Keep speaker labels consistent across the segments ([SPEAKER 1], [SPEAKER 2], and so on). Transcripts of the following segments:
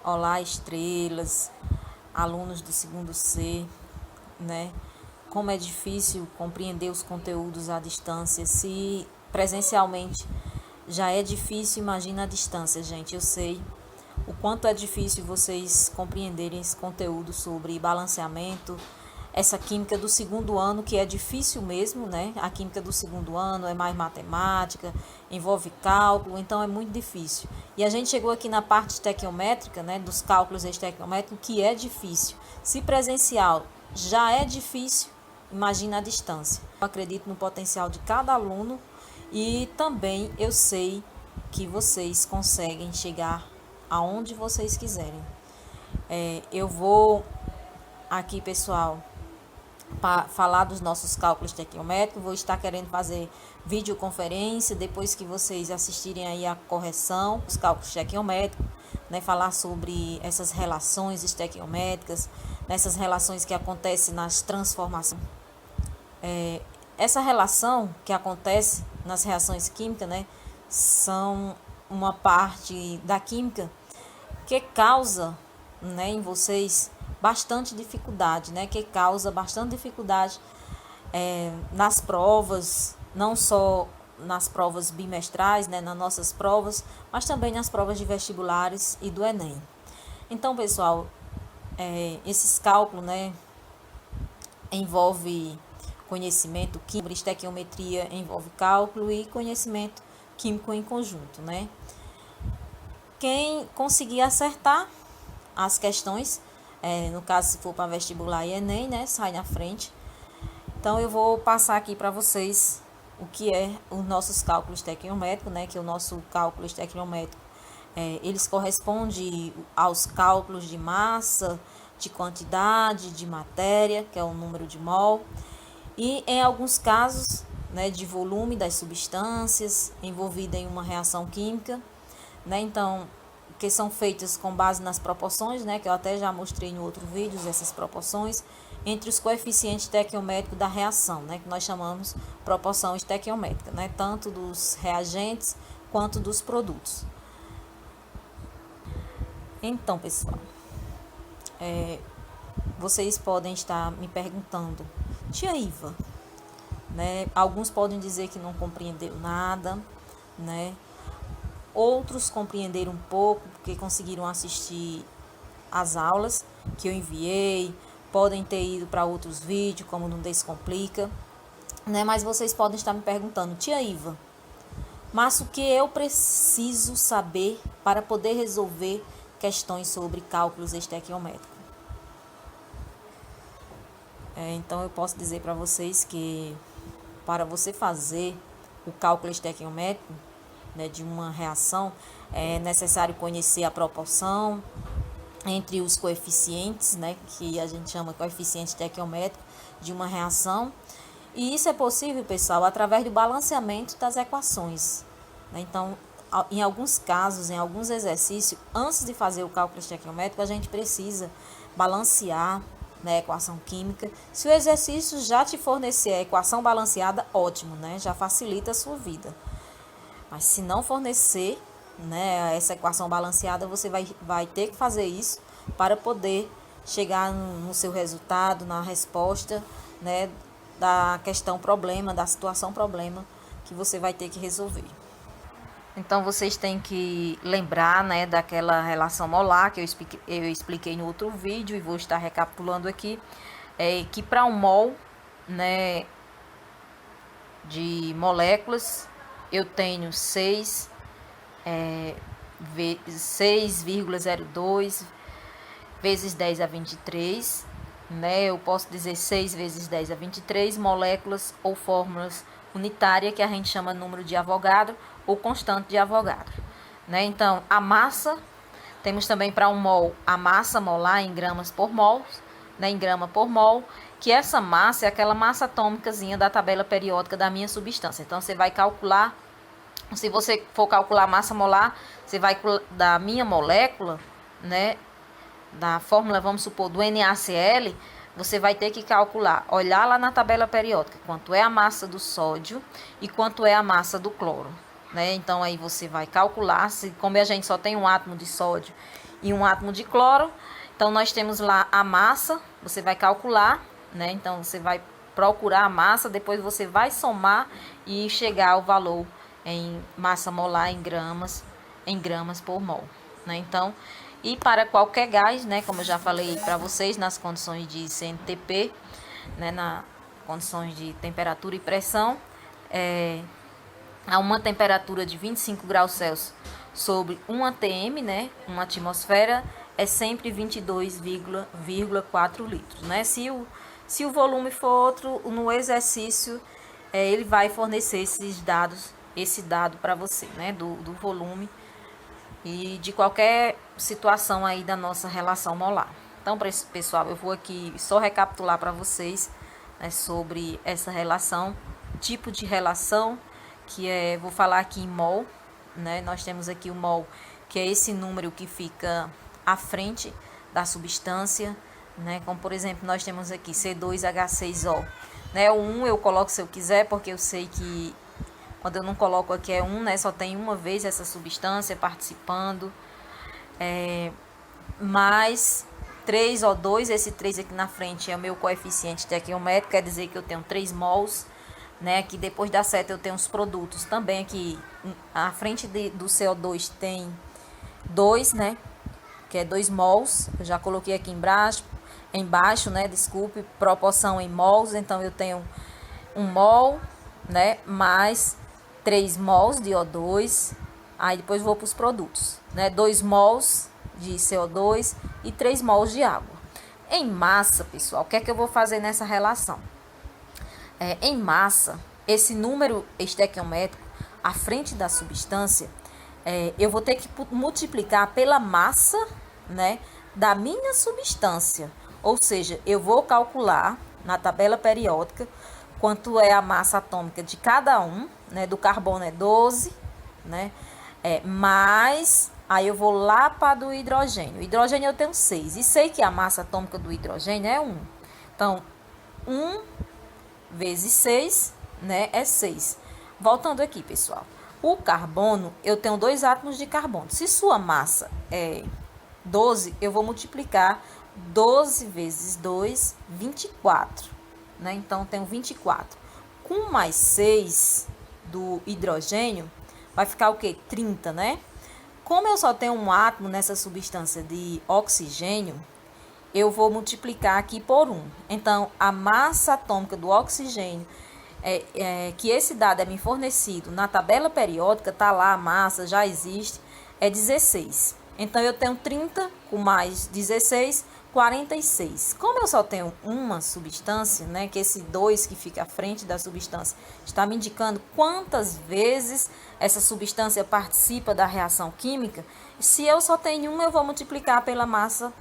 [SPEAKER 1] Olá, estrelas, alunos do segundo C, né? Como é difícil compreender os conteúdos à distância. Se presencialmente já é difícil, imagina à distância, gente. Eu sei o quanto é difícil vocês compreenderem esse conteúdo sobre balanceamento, essa química do segundo ano, que é difícil mesmo, né? A química do segundo ano é mais matemática, envolve cálculo, então é muito difícil. E a gente chegou aqui na parte estequiométrica, né? Dos cálculos estequiométricos, que é difícil. Se presencial já é difícil, imagina a distância. Eu acredito no potencial de cada aluno e também eu sei que vocês conseguem chegar aonde vocês quiserem. Eu vou aqui, pessoal, para falar dos nossos cálculos estequiométricos. Vou estar querendo fazer videoconferência depois que vocês assistirem aí a correção dos cálculos estequiométricos, né, falar sobre essas relações estequiométricas, nessas relações que acontecem nas transformações. Essa relação que acontece nas reações químicas, né, são uma parte da química que causa, né, em vocês bastante dificuldade, né, que causa bastante dificuldade nas provas, não só nas provas bimestrais, né, nas nossas provas, mas também nas provas de vestibulares e do Enem. Então, pessoal, esses cálculos, né, envolve conhecimento químico, estequiometria envolve cálculo e conhecimento químico em conjunto, né? Quem conseguir acertar as questões, no caso se for para vestibular e Enem, né, sai na frente. Então eu vou passar aqui para vocês o que é os nossos cálculos estequiométricos, né, que o nosso cálculo estequiométrico, eles correspondem aos cálculos de massa, de quantidade, de matéria, que é o número de mol, e em alguns casos, né, de volume das substâncias envolvidas em uma reação química, né? Então, que são feitas com base nas proporções, né, que eu até já mostrei no outro vídeo, essas proporções entre os coeficientes estequiométricos da reação, né, que nós chamamos proporção estequiométrica, né, tanto dos reagentes quanto dos produtos. Então, pessoal, vocês podem estar me perguntando, tia Iva, né, alguns podem dizer que não compreenderam nada, né, outros compreenderam um pouco porque conseguiram assistir as aulas que eu enviei, podem ter ido para outros vídeos, como no Descomplica, né? Mas vocês podem estar me perguntando, tia Iva, mas o que eu preciso saber para poder resolver questões sobre cálculos estequiométricos? Então eu posso dizer para vocês que para você fazer o cálculo estequiométrico, né, de uma reação, é necessário conhecer a proporção entre os coeficientes, né, que a gente chama coeficiente estequiométrico de uma reação. E isso é possível, pessoal, através do balanceamento das equações, né? Então, em alguns casos, em alguns exercícios, antes de fazer o cálculo estequiométrico, a gente precisa balancear, né, a equação química. Se o exercício já te fornecer a equação balanceada, ótimo, né? Já facilita a sua vida. Mas se não fornecer, né, essa equação balanceada, você vai ter que fazer isso para poder chegar no seu resultado, na resposta, né, da questão problema, da situação problema que você vai ter que resolver. Então vocês têm que lembrar, né, daquela relação molar que eu expliquei no outro vídeo e vou estar recapitulando aqui, que para um mol, né, de moléculas, eu tenho 6,02 vezes 10 a 23, né? Eu posso dizer 6 vezes 10 a 23 moléculas ou fórmulas unitárias, que a gente chama número de Avogadro ou constante de Avogadro, né? Então, a massa, temos também para um mol a massa molar em gramas por mol, né, em grama por mol, que essa massa é aquela massa atômicazinha da tabela periódica da minha substância. Então, você vai calcular, se você for calcular a massa molar, você vai da minha molécula, né, da fórmula, vamos supor, do NaCl, você vai ter que calcular, olhar lá na tabela periódica, quanto é a massa do sódio e quanto é a massa do cloro, né? Então aí você vai calcular, se como a gente só tem um átomo de sódio e um átomo de cloro, então nós temos lá a massa, você vai calcular, né? Então você vai procurar a massa, depois você vai somar e chegar ao valor em massa molar em gramas por mol, né? Então, e para qualquer gás, né, como eu já falei para vocês, nas condições de CNTP, né, na condições de temperatura e pressão, a uma temperatura de 25 graus Celsius sobre 1 atm, né, uma atmosfera, é sempre 22,4 litros, né? Se o volume for outro, no exercício, ele vai fornecer esse dado para você, né, do volume e de qualquer situação aí da nossa relação molar. Então, pessoal, eu vou aqui só recapitular para vocês, né, sobre essa relação, tipo de relação, vou falar aqui em mol, né? Nós temos aqui o mol, que é esse número que fica à frente da substância, né? Como, por exemplo, nós temos aqui C2H6O, né? O 1 eu coloco se eu quiser, porque eu sei que quando eu não coloco aqui é 1, né? Só tem uma vez essa substância participando. Mais 3O2, esse 3 aqui na frente é o meu coeficiente estequiométrico, quer dizer que eu tenho 3 mols, né? Aqui depois da seta eu tenho os produtos também, aqui à frente do CO2 tem 2, né? Que é 2 mols, eu já coloquei aqui embaixo, né? Desculpe, proporção em mols, então eu tenho 1 mol, né? Mais 3 mols de O2, aí depois vou para os produtos, né? 2 mols de CO2 e 3 mols de água. Em massa, pessoal, o que é que eu vou fazer nessa relação? Em massa, esse número estequiométrico à frente da substância, eu vou ter que multiplicar pela massa, né, da minha substância. Ou seja, eu vou calcular na tabela periódica quanto é a massa atômica de cada um, né, do carbono é 12, né, mais, aí eu vou lá para do hidrogênio. O hidrogênio eu tenho 6, e sei que a massa atômica do hidrogênio é 1. Então, 1 vezes 6, né, é 6. Voltando aqui, pessoal. O carbono, eu tenho 2 átomos de carbono. Se sua massa é 12, eu vou multiplicar 12 vezes 2, 24. Né? Então, eu tenho 24. Com mais 6 do hidrogênio, vai ficar o quê? 30, né? Como eu só tenho um átomo nessa substância de oxigênio, eu vou multiplicar aqui por 1. Então, a massa atômica do oxigênio, que esse dado é me fornecido na tabela periódica, tá lá a massa, já existe, é 16. Então, eu tenho 30 com mais 16, 46. Como eu só tenho uma substância, né, que esse 2 que fica à frente da substância está me indicando quantas vezes essa substância participa da reação química, se eu só tenho uma, eu vou multiplicar pela massa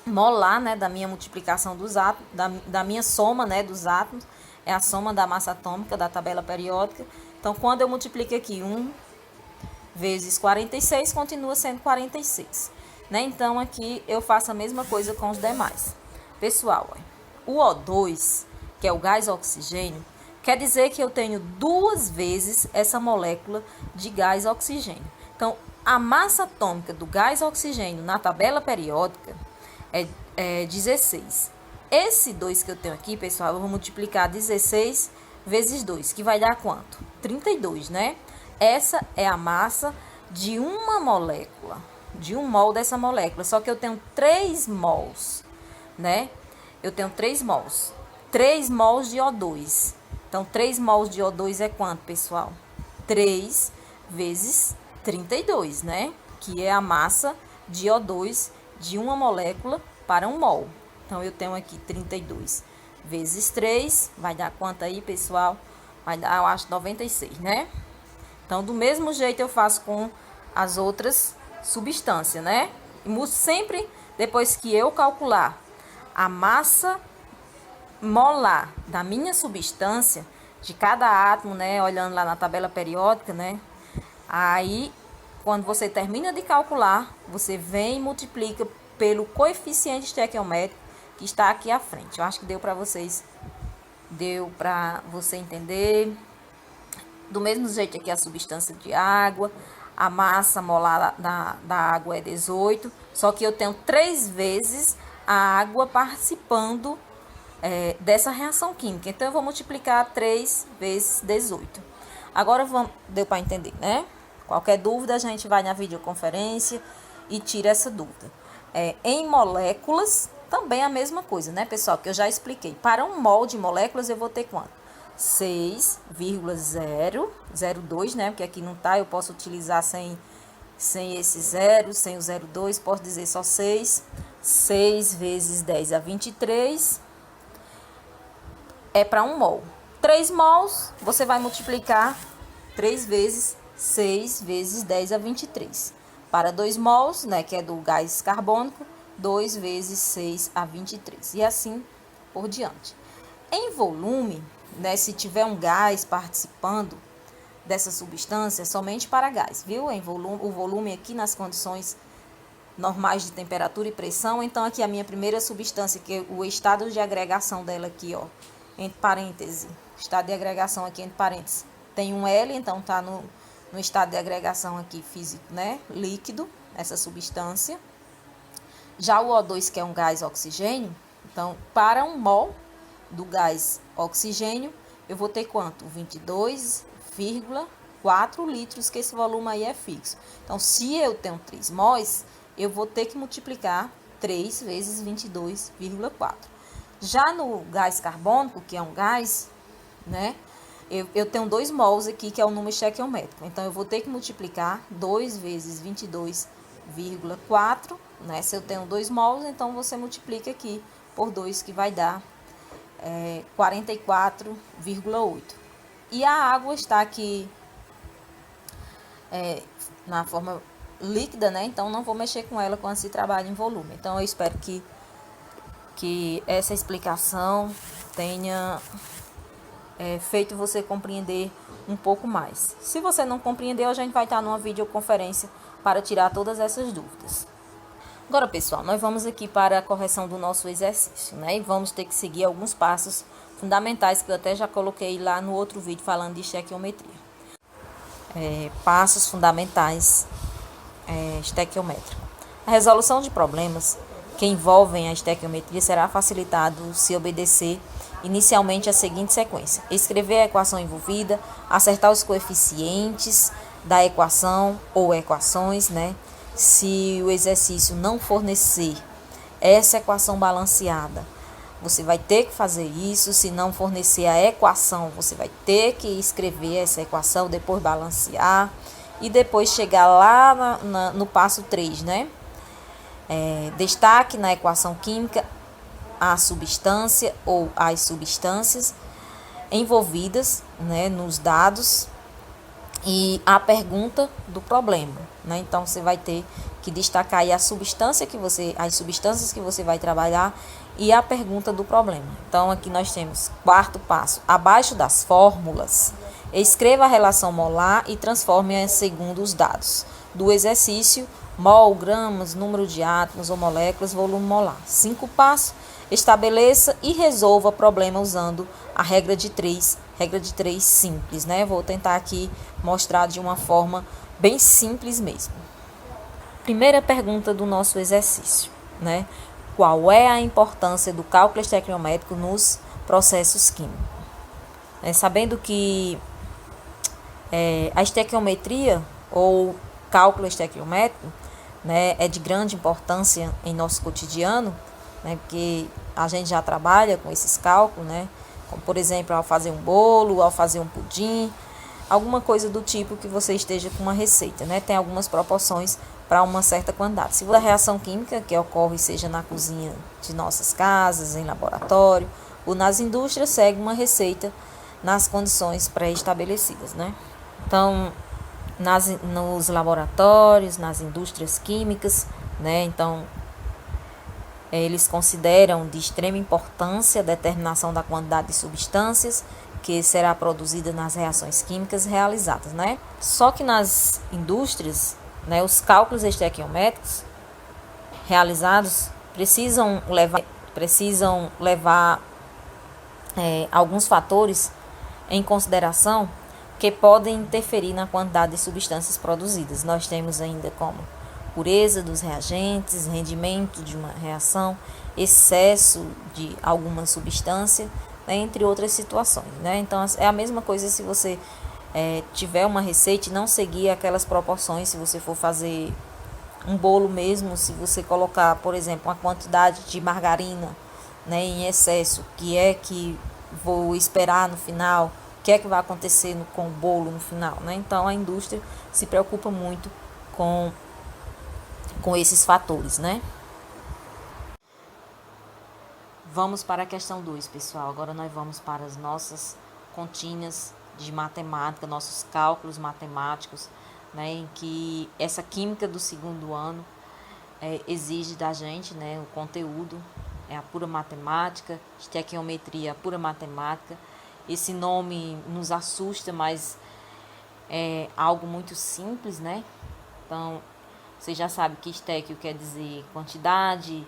[SPEAKER 1] molar, né, da minha multiplicação dos átomos, da minha soma, né, dos átomos, é a soma da massa atômica da tabela periódica. Então, quando eu multiplico aqui 1 vezes 46, continua sendo 46. Né? Então, aqui eu faço a mesma coisa com os demais. Pessoal, o O2, que é o gás oxigênio, quer dizer que eu tenho 2 vezes essa molécula de gás oxigênio. Então, a massa atômica do gás oxigênio na tabela periódica é 16. Esse 2 que eu tenho aqui, pessoal, eu vou multiplicar 16 vezes 2, que vai dar quanto? 32, né? Essa é a massa de uma molécula, de 1 mol dessa molécula, só que eu tenho 3 mols, né? Eu tenho 3 mols. 3 mols de O2. Então, 3 mols de O2 é quanto, pessoal? 3 vezes 32, né? Que é a massa de O2 de uma molécula para 1 mol. Então, eu tenho aqui 32 vezes 3, vai dar quanto aí, pessoal? Vai dar, eu acho, 96, né? Então, do mesmo jeito eu faço com as outras substâncias, né? Sempre depois que eu calcular a massa molar da minha substância, de cada átomo, né? Olhando lá na tabela periódica, né? Aí, quando você termina de calcular, você vem e multiplica pelo coeficiente estequiométrico que está aqui à frente. Eu acho que deu para você entender Do mesmo jeito aqui a substância de água, a massa molar da água é 18, só que eu tenho 3 vezes a água participando dessa reação química. Então, eu vou multiplicar 3 vezes 18. Agora, deu para entender, né? Qualquer dúvida, a gente vai na videoconferência e tira essa dúvida. Em moléculas, também a mesma coisa, né, pessoal? Que eu já expliquei. Para um mol de moléculas, eu vou ter quanto? 6,002, né? Porque aqui não tá, eu posso utilizar sem esse 0, sem o 0,2, posso dizer só 6. 6 vezes 10 a 23 é para 1 mol. 3 mols, você vai multiplicar 3 vezes 6 vezes 10 a 23. Para 2 mols, né, que é do gás carbônico, 2 vezes 6 a 23. E assim por diante. Em volume, né, se tiver um gás participando dessa substância, somente para gás, viu? Em volume, o volume aqui nas condições normais de temperatura e pressão. Então, aqui a minha primeira substância, que é o estado de agregação dela aqui, ó, entre parênteses, estado de agregação aqui entre parênteses, tem um L, então tá no estado de agregação aqui físico, né, líquido, essa substância. Já o O2, que é um gás oxigênio, então, para 1 mol do gás oxigênio, eu vou ter quanto? 22,4 litros, que esse volume aí é fixo. Então, se eu tenho 3 mols, eu vou ter que multiplicar 3 vezes 22,4. Já no gás carbônico, que é um gás, né, eu tenho 2 mols aqui, que é o número estequiométrico. Então, eu vou ter que multiplicar 2 vezes 22,4, né? Se eu tenho 2 mols, então você multiplica aqui por 2, que vai dar 44,8. E a água está aqui na forma líquida, né? Então, não vou mexer com ela quando se trabalha em volume. Então, eu espero que essa explicação tenha feito você compreender um pouco mais. Se você não compreendeu, a gente vai estar numa videoconferência para tirar todas essas dúvidas. Agora, pessoal, nós vamos aqui para a correção do nosso exercício, né? E vamos ter que seguir alguns passos fundamentais que eu até já coloquei lá no outro vídeo falando de estequiometria. Passos fundamentais estequiométricos. A resolução de problemas que envolvem a estequiometria será facilitado se obedecer inicialmente a seguinte sequência: escrever a equação envolvida, acertar os coeficientes da equação ou equações, né? Se o exercício não fornecer essa equação balanceada, você vai ter que fazer isso. Se não fornecer a equação, você vai ter que escrever essa equação, depois balancear e depois chegar lá no passo 3, né? Destaque na equação química a substância ou as substâncias envolvidas, né, nos dados e a pergunta do problema, né? Então, você vai ter que destacar aí as substâncias que você vai trabalhar e a pergunta do problema. Então, aqui nós temos 4º passo. Abaixo das fórmulas, escreva a relação molar e transforme-a segundo os dados do exercício: mol, gramas, número de átomos ou moléculas, volume molar. 5º passo. Estabeleça e resolva o problema usando a regra de 3 simples, né? Vou tentar aqui mostrar de uma forma bem simples mesmo. Primeira pergunta do nosso exercício, né? Qual é a importância do cálculo estequiométrico nos processos químicos? Sabendo que a estequiometria ou cálculo estequiométrico, né, é de grande importância em nosso cotidiano, né, porque a gente já trabalha com esses cálculos, né, como, por exemplo, ao fazer um bolo, ao fazer um pudim, alguma coisa do tipo que você esteja com uma receita, né, tem algumas proporções para uma certa quantidade. Se a reação química que ocorre seja na cozinha de nossas casas, em laboratório ou nas indústrias, segue uma receita nas condições pré-estabelecidas, né? Então, nos laboratórios, nas indústrias químicas, né, então eles consideram de extrema importância a determinação da quantidade de substâncias que será produzida nas reações químicas realizadas, né? Só que nas indústrias, né, os cálculos estequiométricos realizados precisam levar alguns fatores em consideração que podem interferir na quantidade de substâncias produzidas. Nós temos ainda como pureza dos reagentes, rendimento de uma reação, excesso de alguma substância, né, entre outras situações, né? Então, é a mesma coisa se você tiver uma receita e não seguir aquelas proporções. Se você for fazer um bolo mesmo, se você colocar, por exemplo, uma quantidade de margarina, né, em excesso, que vou esperar no final, o que é que vai acontecer com o bolo no final, né? Então, a indústria se preocupa muito com esses fatores, né? Vamos para a questão 2, pessoal. Agora nós vamos para as nossas continhas de matemática, nossos cálculos matemáticos, né, em que essa química do segundo ano exige da gente, né, o conteúdo, a pura matemática, estequiometria, a pura matemática. Esse nome nos assusta, mas é algo muito simples, né? Então, você já sabe que estéquio quer dizer quantidade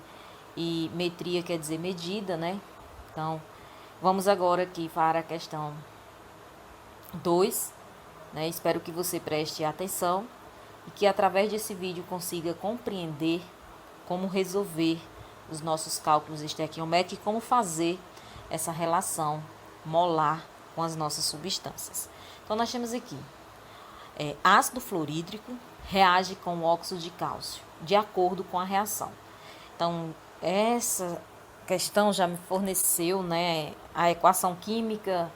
[SPEAKER 1] e metria quer dizer medida, né? Então, vamos agora aqui para a questão 2, né? Espero que você preste atenção e que através desse vídeo consiga compreender como resolver os nossos cálculos estequiométricos e como fazer essa relação molar com as nossas substâncias. Então, nós temos aqui ácido fluorídrico reage com o óxido de cálcio, de acordo com a reação. Então, essa questão já me forneceu, né, a equação química,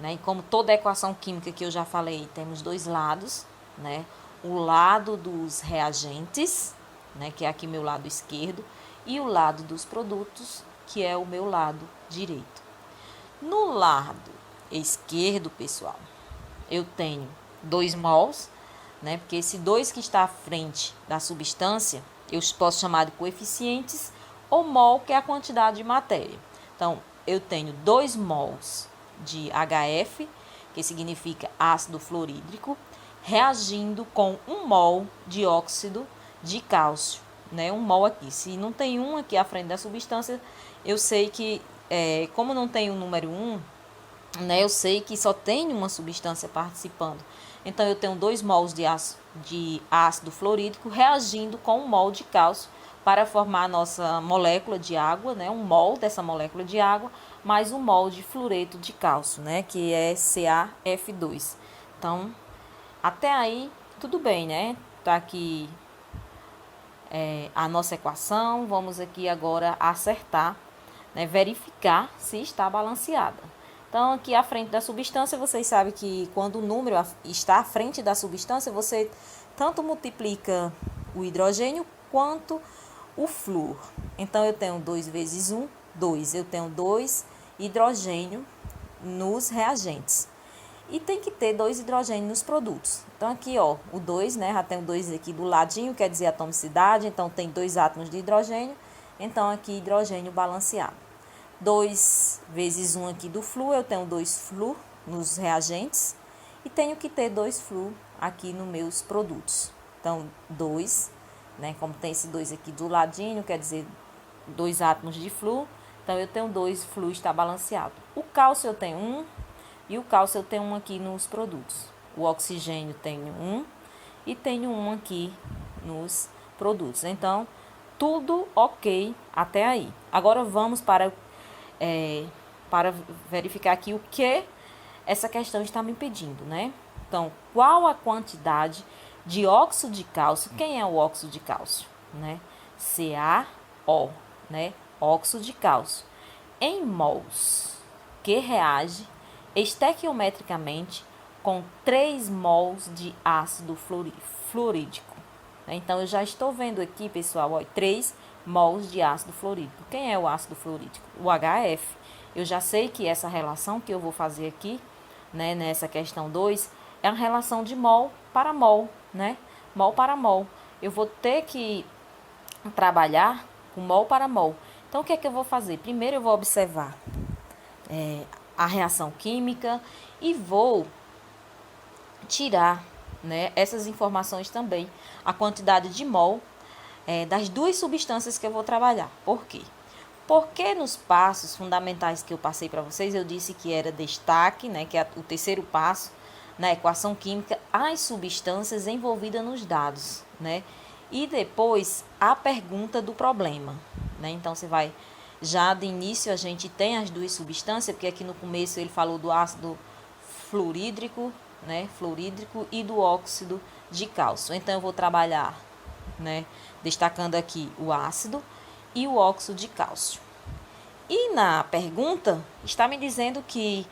[SPEAKER 1] né, e como toda equação química que eu já falei, temos dois lados, né, o lado dos reagentes, né, que é aqui meu lado esquerdo, e o lado dos produtos, que é o meu lado direito. No lado esquerdo, pessoal, eu tenho 2 mols, né, porque esse 2 que está à frente da substância, eu posso chamar de coeficientes, ou mol, que é a quantidade de matéria. Então, eu tenho 2 mols de HF, que significa ácido fluorídrico, reagindo com 1 mol de óxido de cálcio, né? 1 mol aqui. Se não tem um aqui à frente da substância, eu sei que, como não tem o número 1, né, eu sei que só tem uma substância participando. Então, eu tenho 2 mols de ácido fluorídrico reagindo com 1 mol de cálcio para formar a nossa molécula de água, né, 1 mol dessa molécula de água, mais 1 mol de fluoreto de cálcio, né, que é CaF2. Então, até aí, tudo bem, né? Tá aqui a nossa equação. Vamos aqui agora acertar, né, verificar se está balanceada. Então, aqui à frente da substância, vocês sabem que quando o número está à frente da substância, você tanto multiplica o hidrogênio quanto o flúor. Então, eu tenho 2 vezes 1, 2. Eu tenho 2 hidrogênio nos reagentes. E tem que ter 2 hidrogênios nos produtos. Então, aqui, ó, o 2, né, já tem o 2 aqui do ladinho, quer dizer atomicidade. Então, tem 2 átomos de hidrogênio. Então, aqui, hidrogênio balanceado. 2 vezes 1 aqui do flúor, eu tenho 2 flúor nos reagentes. E tenho que ter 2 flúor aqui nos meus produtos. Então, 2, né, como tem esse 2 aqui do ladinho, quer dizer 2 átomos de flúor. Então, eu tenho 2 flúor, está balanceado. O cálcio eu tenho 1 e o cálcio eu tenho 1 aqui nos produtos. O oxigênio tenho 1 e tenho 1 aqui nos produtos. Então, tudo ok até aí. Agora, vamos para verificar aqui o que essa questão está me pedindo, né? Então, qual a quantidade de óxido de cálcio? Quem é o óxido de cálcio, né? CaO, né? Óxido de cálcio. Em mols, que reage estequiometricamente com 3 mols de ácido fluorídrico. Então, eu já estou vendo aqui, pessoal, ó, 3 mols de ácido fluorídrico. Quem é o ácido fluorídrico? O HF. Eu já sei que essa relação que eu vou fazer aqui, né, nessa questão 2, é a relação de mol para mol, né? Mol para mol. Eu vou ter que trabalhar com mol para mol. Então, o que é que eu vou fazer? Primeiro, eu vou observar a reação química e vou tirar, né, essas informações também, a quantidade de mol das 2 substâncias que eu vou trabalhar. Por quê? Porque nos passos fundamentais que eu passei para vocês, eu disse que era destaque, né, que é o terceiro passo, na equação química as substâncias envolvidas nos dados, né? E depois a pergunta do problema, né? Então você vai, já de início a gente tem as duas substâncias, porque aqui no começo ele falou do ácido fluorídrico, né? Fluorídrico e do óxido de cálcio. Então eu vou trabalhar, né? Destacando aqui o ácido e o óxido de cálcio. E na pergunta está me dizendo que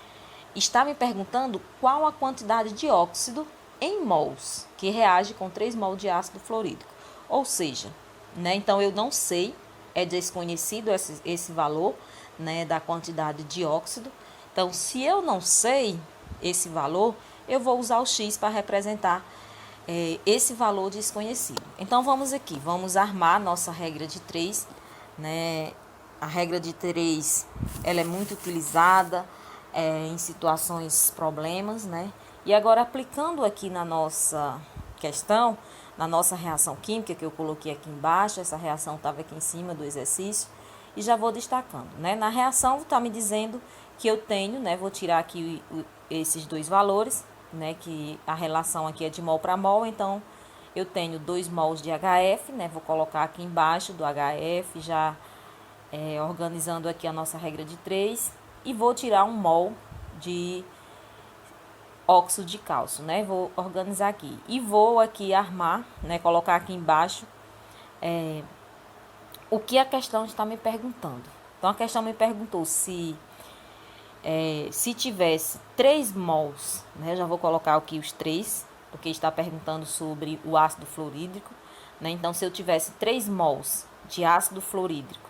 [SPEAKER 1] está me perguntando qual a quantidade de óxido em mols que reage com 3 mol de ácido fluorídrico. Ou seja, né, então eu não sei, é desconhecido esse valor, né, da quantidade de óxido. Então, se eu não sei esse valor, eu vou usar o X para representar esse valor desconhecido. Então, vamos aqui, vamos armar nossa regra de 3, né? A regra de 3, ela é muito utilizada em situações problemas, né? E agora, aplicando aqui na nossa questão, na nossa reação química, que eu coloquei aqui embaixo, essa reação estava aqui em cima do exercício, e já vou destacando, né? Na reação, está me dizendo que eu tenho, né? Vou tirar aqui esses dois valores, né? Que a relação aqui é de mol para mol, então eu tenho 2 mols de HF, né? Vou colocar aqui embaixo do HF, já organizando aqui a nossa regra de 3, e vou tirar 1 mol de óxido de cálcio, né? Vou organizar aqui e vou aqui armar, né? Colocar aqui embaixo o que a questão está me perguntando. Então a questão me perguntou se tivesse 3 mols, né? Já vou colocar aqui os 3, porque está perguntando sobre o ácido fluorídrico, né? Então se eu tivesse 3 mols de ácido fluorídrico,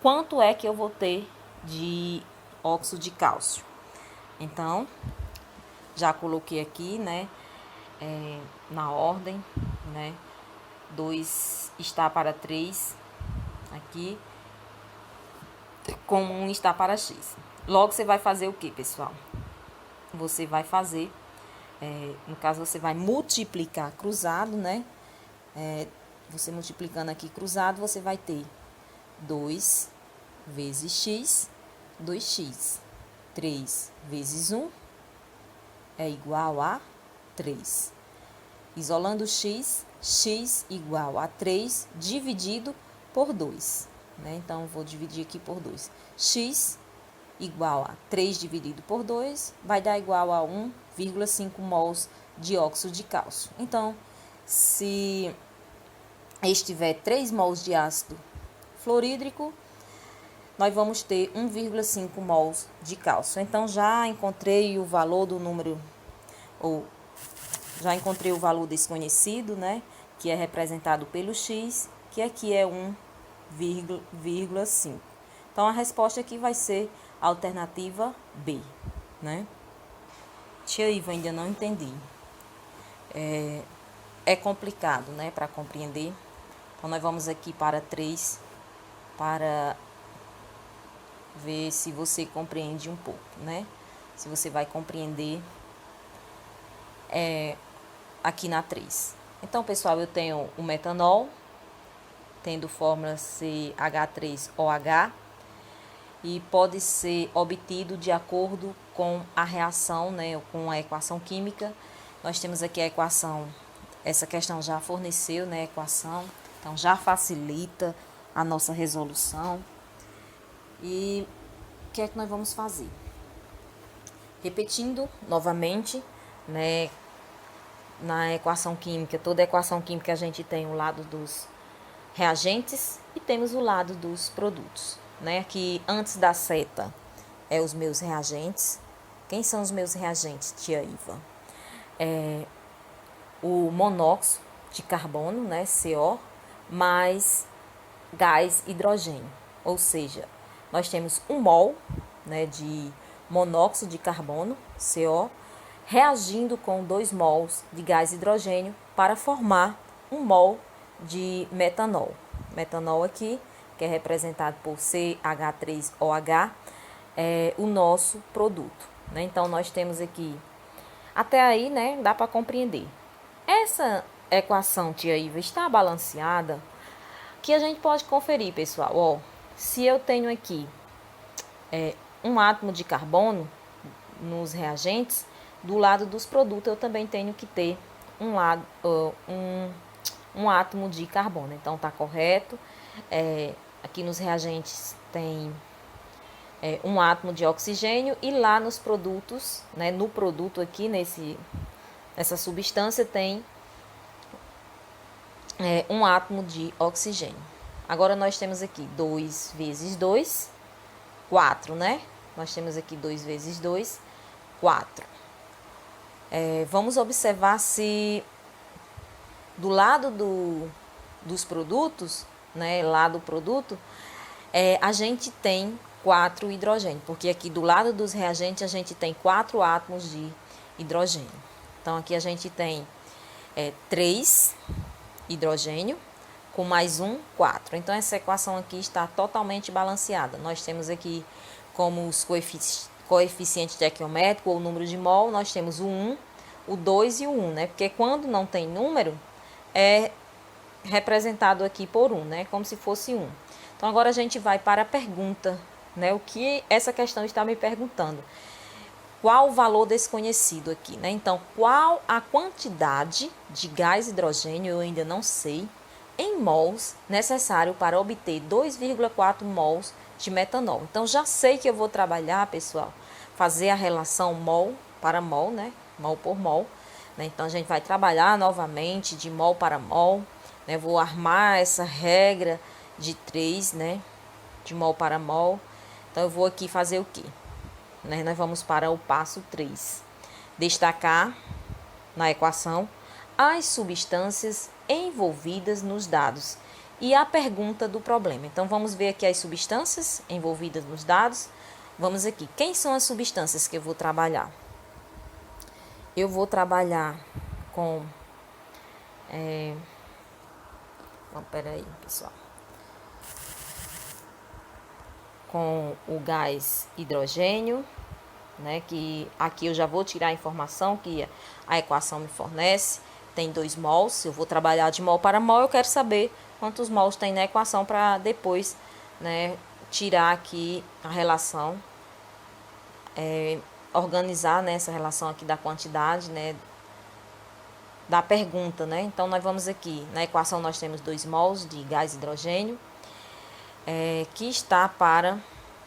[SPEAKER 1] quanto é que eu vou ter de óxido de cálcio? Então, já coloquei aqui, né, na ordem, né, 2 está para 3, aqui, como 1 está para X. Logo, você vai fazer o que, pessoal? Você vai fazer, no caso, você vai multiplicar cruzado, né, você multiplicando aqui cruzado, você vai ter 2 vezes X, 2x. 3 vezes 1 é igual a 3. Isolando x, x igual a 3 dividido por 2. Né? Então, vou dividir aqui por 2. X igual a 3 dividido por 2 vai dar igual a 1,5 mols de óxido de cálcio. Então, se estiver 3 mols de ácido fluorídrico, nós vamos ter 1,5 mols de cálcio. Então, já encontrei o valor do número, ou já encontrei o valor desconhecido, né? Que é representado pelo X, que aqui é 1,5. Então, a resposta aqui vai ser a alternativa B, né? Tia Iva, ainda não entendi. É complicado, né? Para compreender. Então, nós vamos aqui para 3, para ver se você compreende um pouco, né? Se você vai compreender aqui na 3. Então, pessoal, eu tenho o metanol, tendo fórmula CH3OH, e pode ser obtido de acordo com a reação, né? Com a equação química. Nós temos aqui a equação, essa questão já forneceu, né? A equação, então já facilita a nossa resolução. E o que é que nós vamos fazer? Repetindo novamente, né, na equação química, toda equação química a gente tem o lado dos reagentes e temos o lado dos produtos, né? Aqui antes da seta é os meus reagentes. Quem são os meus reagentes, tia Iva? O monóxido de carbono, né, CO, mais gás hidrogênio, ou seja, nós temos 1 mol, né, de monóxido de carbono, CO, reagindo com 2 mols de gás hidrogênio para formar 1 mol de metanol. Metanol aqui, que é representado por CH3OH, é o nosso produto, né? Então, nós temos aqui, até aí, né, dá para compreender. Essa equação, tia Iva, está balanceada, que a gente pode conferir, pessoal. Ó, se eu tenho aqui um átomo de carbono nos reagentes, do lado dos produtos eu também tenho que ter um átomo de carbono. Então tá correto. Aqui nos reagentes tem um átomo de oxigênio e lá nos produtos, né, no produto aqui, nessa substância tem um átomo de oxigênio. Agora nós temos aqui 2 vezes 2, 4, né? Nós temos aqui 2 vezes 2, 4. Vamos observar se do lado dos produtos, né, lá do produto, a gente tem 4 hidrogênio, porque aqui do lado dos reagentes a gente tem 4 átomos de hidrogênio. Então aqui a gente tem 3 hidrogênio com mais 4. Então essa equação aqui está totalmente balanceada. Nós temos aqui como os coeficientes estequiométrico ou número de mol, nós temos o 1, o 2 e o 1, né? Porque quando não tem número, é representado aqui por 1, né? Como se fosse 1. Então agora a gente vai para a pergunta, né? O que essa questão está me perguntando? Qual o valor desconhecido aqui, né? Então, qual a quantidade de gás hidrogênio, eu ainda não sei, em mols necessário para obter 2,4 mols de metanol. Então, já sei que eu vou trabalhar, pessoal, fazer a relação mol para mol, né? Mol por mol. Né? Então, a gente vai trabalhar novamente de mol para mol. Né? Vou armar essa regra de 3, né? De mol para mol. Então, eu vou aqui fazer o quê? Né? Nós vamos para o passo 3. Destacar na equação as substâncias envolvidas nos dados e a pergunta do problema. Então, vamos ver aqui as substâncias envolvidas nos dados. Vamos aqui. Quem são as substâncias que eu vou trabalhar? Eu vou trabalhar com... Peraí, pessoal. Com o gás hidrogênio, né, que aqui eu já vou tirar a informação que a equação me fornece, tem 2 mols, eu vou trabalhar de mol para mol, eu quero saber quantos mols tem na equação para depois, né, tirar aqui a relação, organizar, né, essa relação aqui da quantidade, né, da pergunta, né. Então, nós vamos aqui, na equação nós temos 2 mols de gás hidrogênio, que está para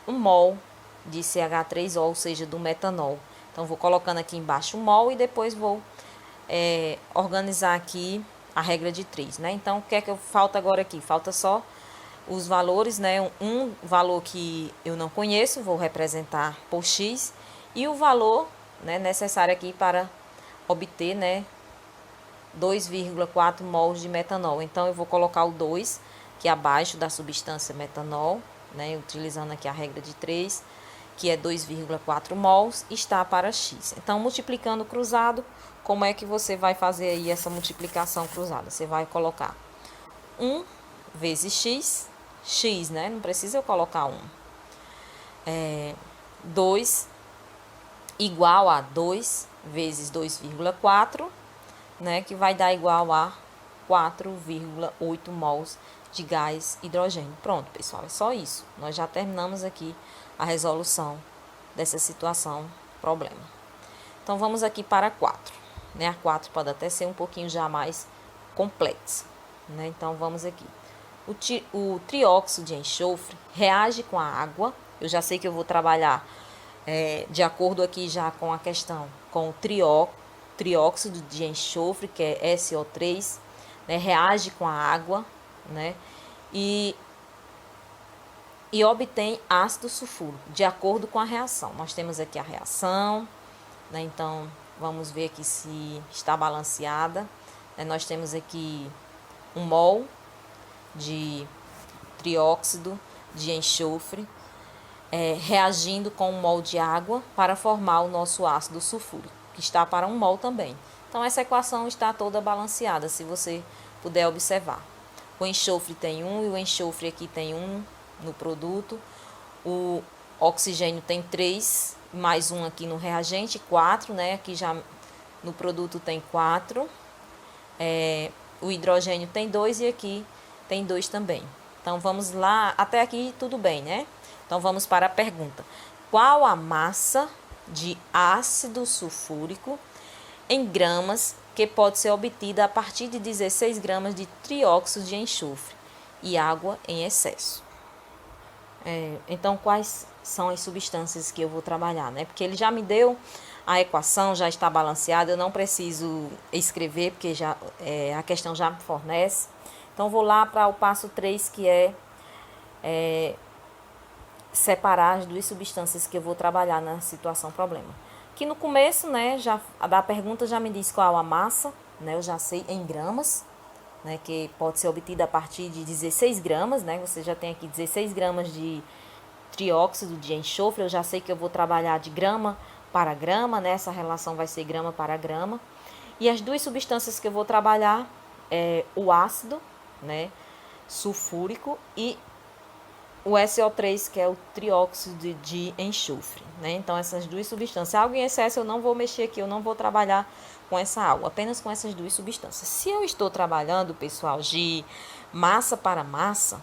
[SPEAKER 1] 1 mol de CH3O, ou seja, do metanol. Então, vou colocando aqui embaixo 1 mol e depois vou organizar aqui a regra de 3, né? Então, o que é que falta agora aqui? Falta só os valores, né? Um valor que eu não conheço, vou representar por X, e o valor, né, necessário aqui para obter, né, 2,4 mols de metanol. Então, eu vou colocar o 2, que é abaixo da substância metanol, né, utilizando aqui a regra de 3, que é 2,4 mols, está para X. Então, multiplicando cruzado, como é que você vai fazer aí essa multiplicação cruzada? Você vai colocar 1 vezes X, X, né? Não precisa eu colocar 1. 2 igual a 2 vezes 2,4, né? Que vai dar igual a 4,8 mols de gás hidrogênio. Pronto, pessoal, é só isso. Nós já terminamos aqui a resolução dessa situação, problema. Então, vamos aqui para a 4. Né? A 4 pode até ser um pouquinho já mais complexa. Né? Então, vamos aqui. O trióxido de enxofre reage com a água. Eu já sei que eu vou trabalhar de acordo aqui já com a questão, com o trióxido de enxofre, que é SO3, né? Reage com a água, né? E obtém ácido sulfúrico, de acordo com a reação. Nós temos aqui a reação, né? Então, vamos ver aqui se está balanceada. Nós temos aqui 1 mol de trióxido de enxofre reagindo com 1 mol de água para formar o nosso ácido sulfúrico, que está para 1 mol também. Então, essa equação está toda balanceada, se você puder observar. O enxofre tem 1 e o enxofre aqui tem 1 no produto. O oxigênio tem 3, mais 1 aqui no reagente, 4, né? Aqui já no produto tem 4. O hidrogênio tem 2 e aqui tem 2 também. Então, vamos lá. Até aqui tudo bem, né? Então, vamos para a pergunta. Qual a massa de ácido sulfúrico em gramas, que pode ser obtida a partir de 16 gramas de trióxido de enxofre e água em excesso. Então, quais são as substâncias que eu vou trabalhar, né? Porque ele já me deu a equação, já está balanceada, eu não preciso escrever, porque já a questão já me fornece. Então, vou lá para o passo 3, que é separar as duas substâncias que eu vou trabalhar na situação problema. Que no começo, né, da pergunta já me diz qual a massa, né? Eu já sei em gramas, né, que pode ser obtida a partir de 16 gramas, né? Você já tem aqui 16 gramas de trióxido de enxofre, eu já sei que eu vou trabalhar de grama para grama, né? Essa relação vai ser grama para grama. E as duas substâncias que eu vou trabalhar é o ácido, né, sulfúrico, e o SO3, que é o trióxido de enxofre, né? Então, essas duas substâncias. Água em excesso eu não vou mexer aqui, eu não vou trabalhar com essa água, apenas com essas duas substâncias. Se eu estou trabalhando, pessoal, de massa para massa,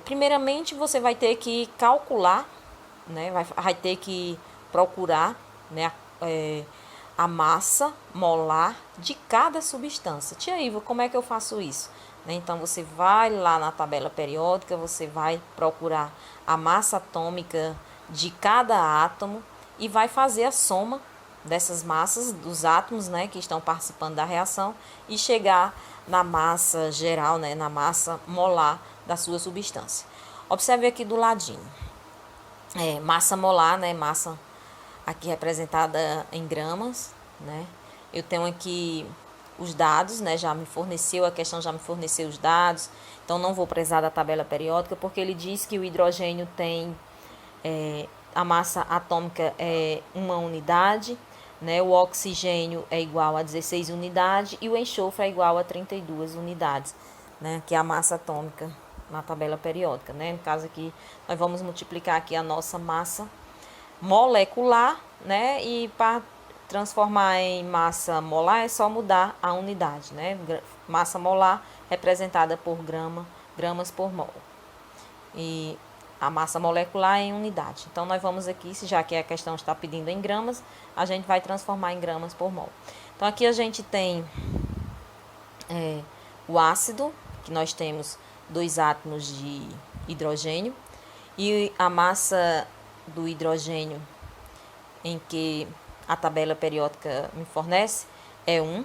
[SPEAKER 1] primeiramente você vai ter que calcular, né? Vai ter que procurar, né, a massa molar de cada substância. Tia Iva, como é que eu faço isso? Então, você vai lá na tabela periódica, você vai procurar a massa atômica de cada átomo e vai fazer a soma dessas massas, dos átomos, né, que estão participando da reação, e chegar na massa geral, né, na massa molar da sua substância. Observe aqui do ladinho. Massa molar, né, massa aqui representada em gramas, né? Eu tenho aqui os dados, né? A questão já me forneceu os dados, então não vou precisar da tabela periódica, porque ele diz que o hidrogênio tem, a massa atômica é 1 unidade, né? O oxigênio é igual a 16 unidades e o enxofre é igual a 32 unidades, né? Que é a massa atômica na tabela periódica, né? No caso aqui, nós vamos multiplicar aqui a nossa massa molecular, né? E para transformar em massa molar é só mudar a unidade, né? Massa molar representada por gramas por mol. E a massa molecular em unidade. Então, nós vamos aqui, já que a questão está pedindo em gramas, a gente vai transformar em gramas por mol. Então, aqui a gente tem o ácido, que nós temos 2 átomos de hidrogênio, e a massa do hidrogênio em que a tabela periódica me fornece é 1.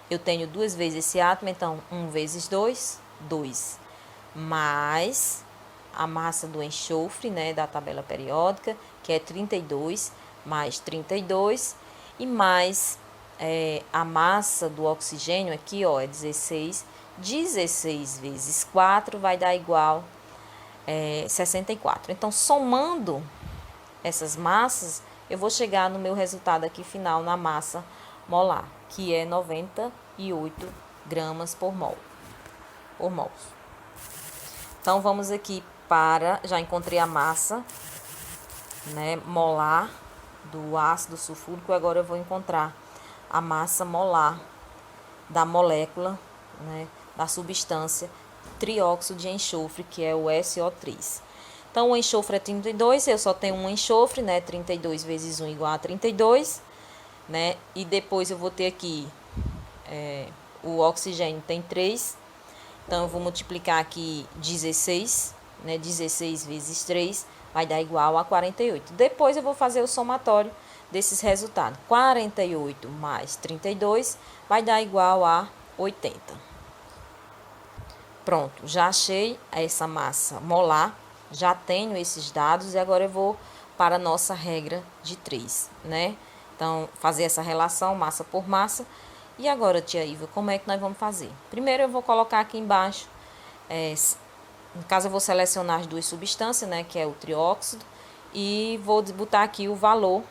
[SPEAKER 1] Eu tenho 2 vezes esse átomo, então 1 vezes 2, 2. Mais a massa do enxofre, né, da tabela periódica, que é 32, mais 32, e mais a massa do oxigênio aqui, ó, é 16. 16 vezes 4 vai dar igual 64. Então, somando essas massas, eu vou chegar no meu resultado aqui final na massa molar, que é 98 gramas por mol. Então, vamos aqui já encontrei a massa, né, molar do ácido sulfúrico, agora eu vou encontrar a massa molar da molécula, né, da substância trióxido de enxofre, que é o SO3. Então, o enxofre é 32, eu só tenho um enxofre, né? 32 vezes 1 igual a 32, né? E depois eu vou ter aqui, o oxigênio tem 3, então eu vou multiplicar aqui 16, né? 16 vezes 3 vai dar igual a 48. Depois eu vou fazer o somatório desses resultados. 48 mais 32 vai dar igual a 80. Pronto, já achei essa massa molar, já tenho esses dados e agora eu vou para a nossa regra de 3, né? Então, fazer essa relação massa por massa. E agora, tia Iva, como é que nós vamos fazer? Primeiro eu vou colocar aqui embaixo, no caso eu vou selecionar as duas substâncias, né? Que é o trióxido, e vou botar aqui o valor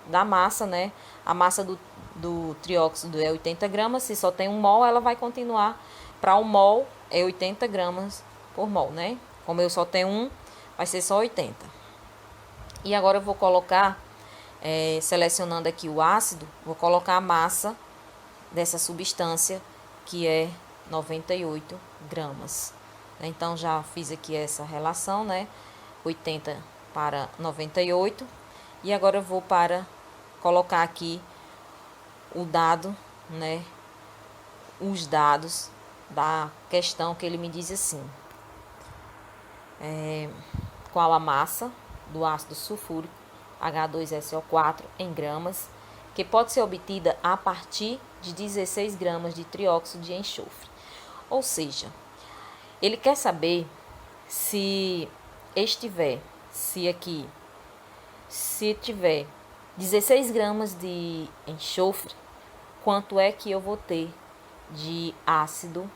[SPEAKER 1] da massa, né? A massa do trióxido é 80 gramas, se só tem 1 mol, ela vai continuar para 1 mol, é 80 gramas por mol, né? Como eu só tenho 1, vai ser só 80. E agora eu vou colocar, selecionando aqui o ácido, vou colocar a massa dessa substância, que é 98 gramas. Então, já fiz aqui essa relação, né? 80 para 98. E agora eu vou para colocar aqui o dado, né? Os dados da questão que ele me diz assim: qual a massa do ácido sulfúrico H2SO4 em gramas, que pode ser obtida a partir de 16 gramas de trióxido de enxofre. Ou seja, ele quer saber se tiver 16 gramas de enxofre, quanto é que eu vou ter de ácido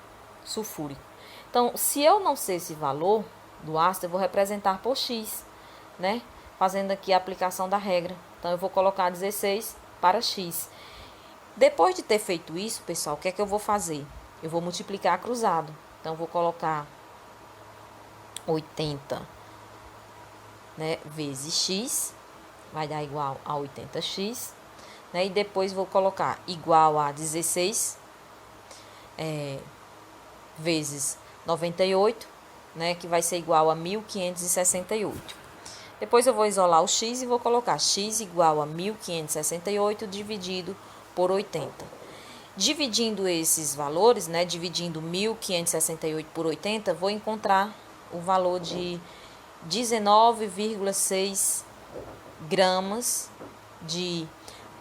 [SPEAKER 1] sulfúrico. Então, se eu não sei esse valor do ácido, eu vou representar por X, né? Fazendo aqui a aplicação da regra. Então, eu vou colocar 16 para X. Depois de ter feito isso, pessoal, o que é que eu vou fazer? Eu vou multiplicar cruzado. Então, eu vou colocar 80, né, vezes X, vai dar igual a 80x, né? E depois vou colocar igual a 16 vezes 98, né, que vai ser igual a 1568. Depois eu vou isolar o x e vou colocar x igual a 1568 dividido por 80. Dividindo esses valores, né, dividindo 1568 por 80, vou encontrar o valor de 19,6 gramas de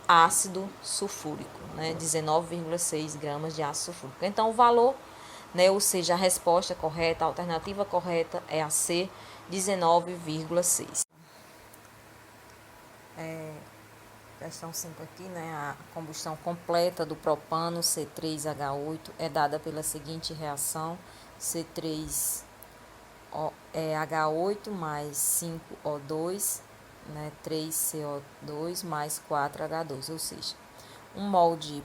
[SPEAKER 1] ácido sulfúrico, né? 19,6 gramas de ácido sulfúrico. Então, o valor, né, ou seja, a resposta correta, a alternativa correta é a C, 19,6. Questão 5 aqui, né? A combustão completa do propano C3H8 é dada pela seguinte reação: C3 é H8 mais 5O2, né, 3CO2 mais 4H2, ou seja, 1 mol de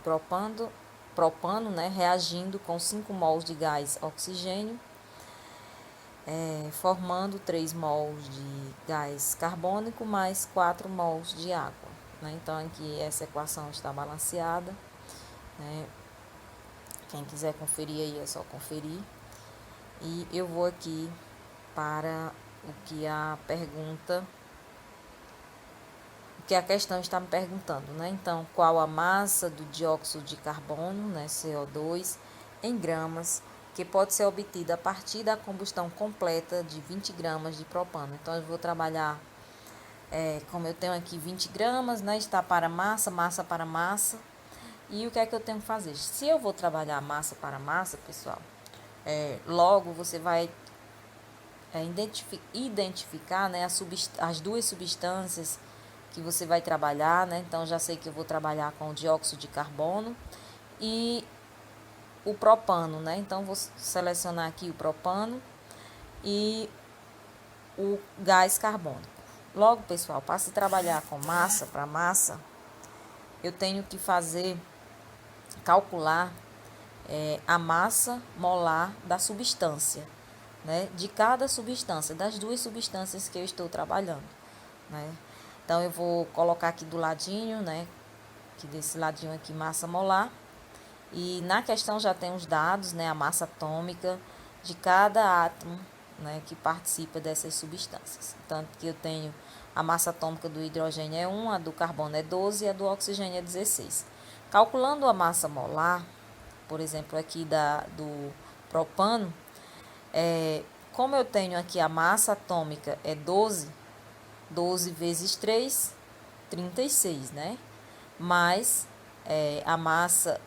[SPEAKER 1] propano, né, reagindo com 5 mols de gás oxigênio, formando 3 mols de gás carbônico mais 4 mols de água. Né? Então, aqui essa equação está balanceada. Né? Quem quiser conferir aí é só conferir. E eu vou aqui para o que a questão está me perguntando, né? Então, qual a massa do dióxido de carbono, né, CO2, em gramas, que pode ser obtida a partir da combustão completa de 20 gramas de propano. Então, eu vou trabalhar, como eu tenho aqui 20 gramas, né, está para massa, massa para massa. E o que é que eu tenho que fazer? Se eu vou trabalhar massa para massa, pessoal, logo você vai identificar, né, as duas substâncias que você vai trabalhar, né? Então, já sei que eu vou trabalhar com o dióxido de carbono e o propano, né? Então, vou selecionar aqui o propano e o gás carbônico. Logo, pessoal, para se trabalhar com massa para massa, eu tenho que calcular a massa molar da substância, né? De cada substância, das duas substâncias que eu estou trabalhando, né? Então, eu vou colocar aqui do ladinho, né? Que desse ladinho aqui, massa molar. E na questão já tem os dados, né? A massa atômica de cada átomo, né? Que participa dessas substâncias. Tanto que eu tenho a massa atômica do hidrogênio é 1, a do carbono é 12 e a do oxigênio é 16. Calculando a massa molar, por exemplo, aqui do propano, como eu tenho aqui a massa atômica é 12 vezes 3, 36, né? Mais a massa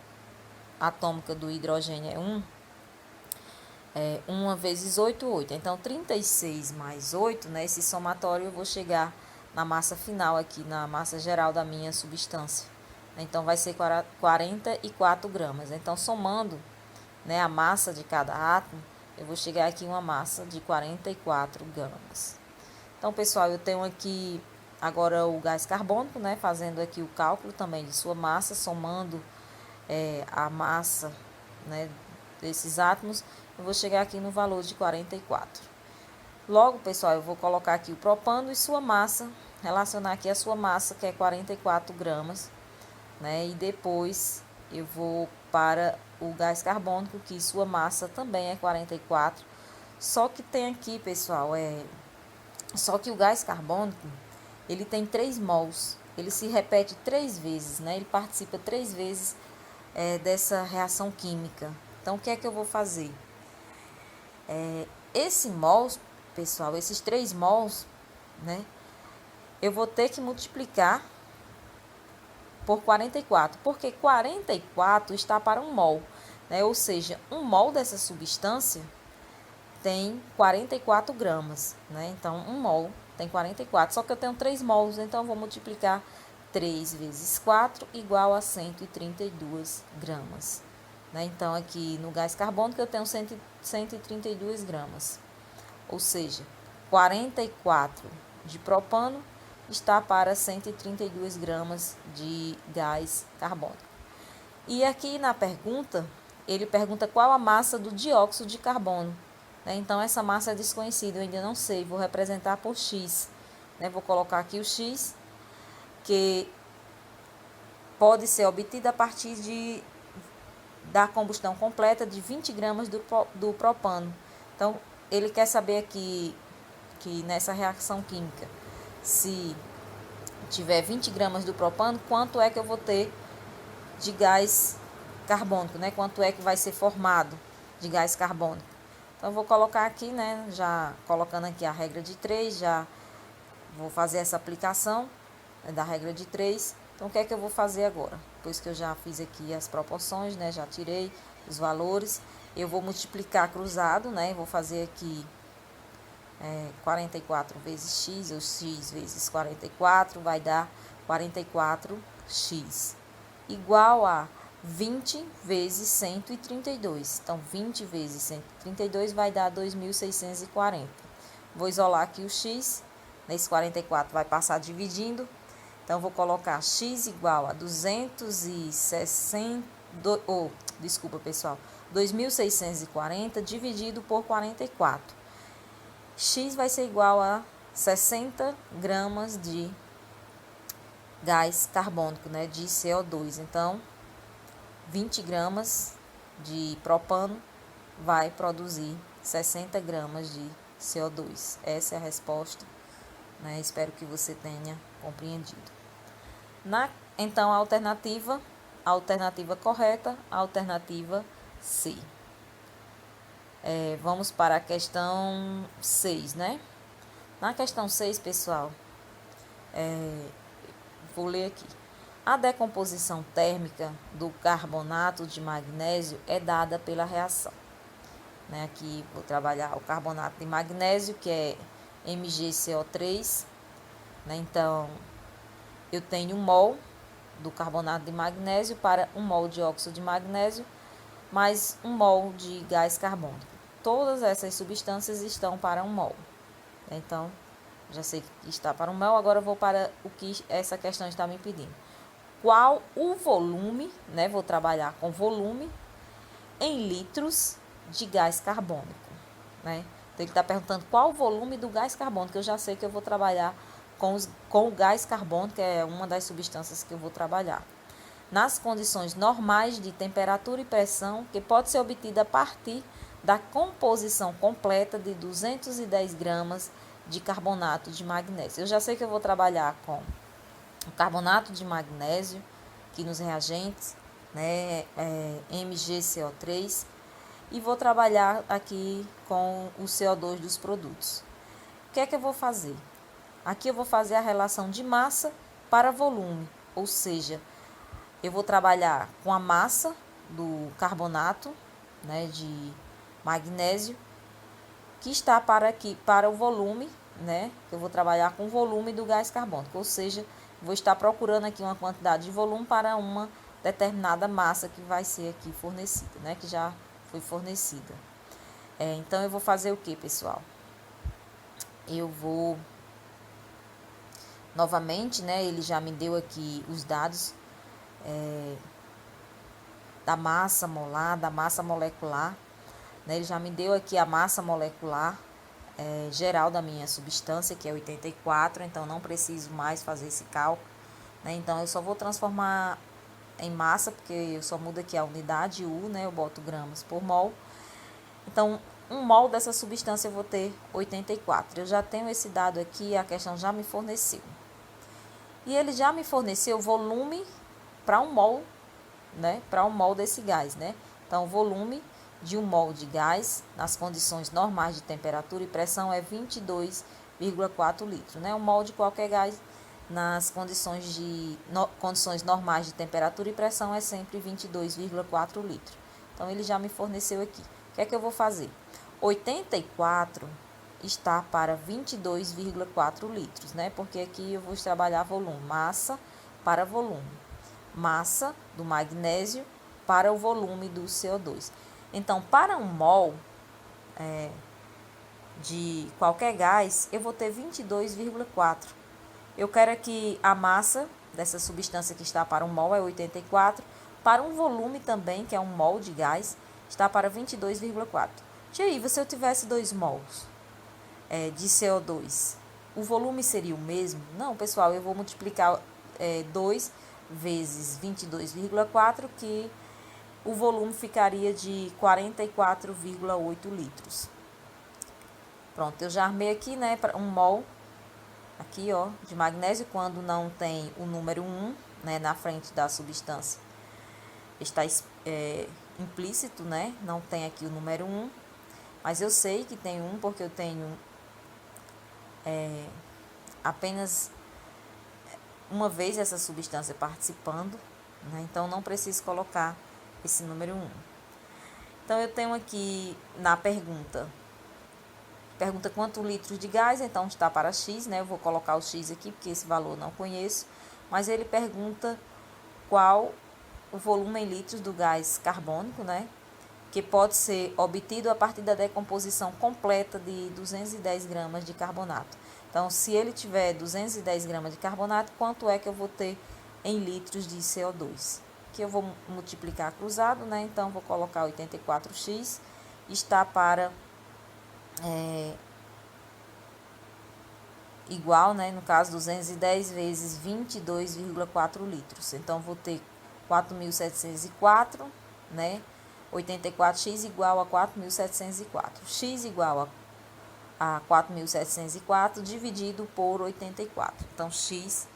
[SPEAKER 1] atômica do hidrogênio é 1 vezes 8, 8. Então, 36 mais 8, né? Esse somatório eu vou chegar na massa final aqui, na massa geral da minha substância. Então, vai ser 44 gramas. Então, somando, né, a massa de cada átomo, eu vou chegar aqui em uma massa de 44 gramas. Então, pessoal, eu tenho aqui agora o gás carbônico, né? Fazendo aqui o cálculo também de sua massa, somando a massa, né, desses átomos, eu vou chegar aqui no valor de 44. Logo, pessoal, eu vou colocar aqui o propano e sua massa, relacionar aqui a sua massa, que é 44 gramas, né? E depois eu vou para o gás carbônico, que sua massa também é 44. Só que tem aqui, pessoal, só que o gás carbônico, ele tem 3 mols ele se repete 3 vezes, né? Ele participa 3 vezes dessa reação química. Então, o que é que eu vou fazer? Esse mols, pessoal, esses 3 mols, né? Eu vou ter que multiplicar por 44, porque 44 está para 1 mol, né? Ou seja, 1 mol dessa substância tem 44 gramas, né? Então, 1 mol tem 44, só que eu tenho 3 mols, então eu vou multiplicar 3 vezes 4 igual a 132 gramas. Né? Então, aqui no gás carbônico eu tenho 132 gramas, ou seja, 44 de propano está para 132 gramas de gás carbônico. E aqui na pergunta, ele pergunta qual a massa do dióxido de carbono. Né? Então, essa massa é desconhecida, eu ainda não sei, vou representar por X. Né? Vou colocar aqui o X, que pode ser obtida a partir da combustão completa de 20 gramas do propano. Então, ele quer saber aqui que nessa reação química, se tiver 20 gramas do propano, quanto é que eu vou ter de gás carbônico, né? Quanto é que vai ser formado de gás carbônico. Então, eu vou colocar aqui, né? Já colocando aqui a regra de 3, já vou fazer essa aplicação, né, da regra de 3. Então, o que é que eu vou fazer agora? Depois que eu já fiz aqui as proporções, né? Já tirei os valores. Eu vou multiplicar cruzado, né? Vou fazer aqui 44 vezes x, ou x vezes 44, vai dar 44x, igual a 20 vezes 132. Então, 20 vezes 132 vai dar 2.640. Vou isolar aqui o x, nesse 44 vai passar dividindo. Então, vou colocar x igual a 260, desculpa, pessoal, 2.640 dividido por 44. X vai ser igual a 60 gramas de gás carbônico, né, de CO2. Então, 20 gramas de propano vai produzir 60 gramas de CO2. Essa é a resposta, né? Espero que você tenha compreendido. Então, a alternativa correta, a alternativa C. Vamos para a questão 6, né? Na questão 6, pessoal, vou ler aqui. A decomposição térmica do carbonato de magnésio é dada pela reação. Né? Aqui vou trabalhar o carbonato de magnésio, que é MgCO3. Né? Então, eu tenho 1 mol do carbonato de magnésio para 1 mol de óxido de magnésio, mais 1 mol de gás carbônico. Todas essas substâncias estão para 1 mol. Então, já sei que está para 1 mol, agora eu vou para o que essa questão está me pedindo. Qual o volume, né? Vou trabalhar com volume em litros de gás carbônico, né? Então, ele está perguntando qual o volume do gás carbônico. Eu já sei que eu vou trabalhar com o gás carbônico, que é uma das substâncias que eu vou trabalhar. Nas condições normais de temperatura e pressão, que pode ser obtida a partir da composição completa de 210 gramas de carbonato de magnésio. Eu já sei que eu vou trabalhar com o carbonato de magnésio, aqui nos reagentes, né, MgCO3, e vou trabalhar aqui com o CO2 dos produtos. O que é que eu vou fazer? Aqui eu vou fazer a relação de massa para volume, ou seja, eu vou trabalhar com a massa do carbonato, né, de magnésio, que está para o volume, né? Eu vou trabalhar com o volume do gás carbônico, ou seja, vou estar procurando aqui uma quantidade de volume para uma determinada massa que vai ser aqui fornecida, né? Que já foi fornecida. Então, eu vou fazer o que, pessoal? Eu vou, novamente, né? Ele já me deu aqui os dados da massa molar, da massa molecular. Né? Ele já me deu aqui a massa molecular geral da minha substância, que é 84, então não preciso mais fazer esse cálculo. Né? Então, eu só vou transformar em massa, porque eu só mudo aqui a unidade U, né? Eu boto gramas por mol. Então, 1 mol dessa substância eu vou ter 84. Eu já tenho esse dado aqui, a questão já me forneceu. E ele já me forneceu volume para 1 mol, né? Para 1 mol desse gás, né? Então, o volume de 1 mol de gás nas condições normais de temperatura e pressão é 22,4 litros, né? 1 mol de qualquer gás nas condições normais de temperatura e pressão é sempre 22,4 litros. Então, ele já me forneceu aqui. O que é que eu vou fazer? 84 está para 22,4 litros, né? Porque aqui eu vou trabalhar volume, massa para volume. Massa do magnésio para o volume do CO2. Então, para 1 mol de qualquer gás, eu vou ter 22,4. Eu quero que a massa dessa substância que está para 1 mol é 84. Para um volume também, que é 1 mol de gás, está para 22,4. Tia Iva, se eu tivesse 2 mols de CO2, o volume seria o mesmo? Não, pessoal, eu vou multiplicar 2 vezes 22,4, que o volume ficaria de 44,8 litros. Pronto, eu já armei aqui, né, para 1 mol, aqui, ó, de magnésio, quando não tem o número 1, né, na frente da substância. Está implícito, né, não tem aqui o número 1, mas eu sei que tem 1 porque eu tenho apenas uma vez essa substância participando, né, então não preciso colocar esse número 1. Então, eu tenho aqui na pergunta quanto litros de gás, então está para X, né? Eu vou colocar o X aqui, porque esse valor eu não conheço. Mas ele pergunta qual o volume em litros do gás carbônico, né? Que pode ser obtido a partir da decomposição completa de 210 gramas de carbonato. Então, se ele tiver 210 gramas de carbonato, quanto é que eu vou ter em litros de CO2? Que eu vou multiplicar cruzado, né? Então, vou colocar 84x, está para igual, né? No caso, 210 vezes 22,4 litros. Então, vou ter 4.704, né? 84x igual a 4.704. X igual a 4.704 dividido por 84. Então, X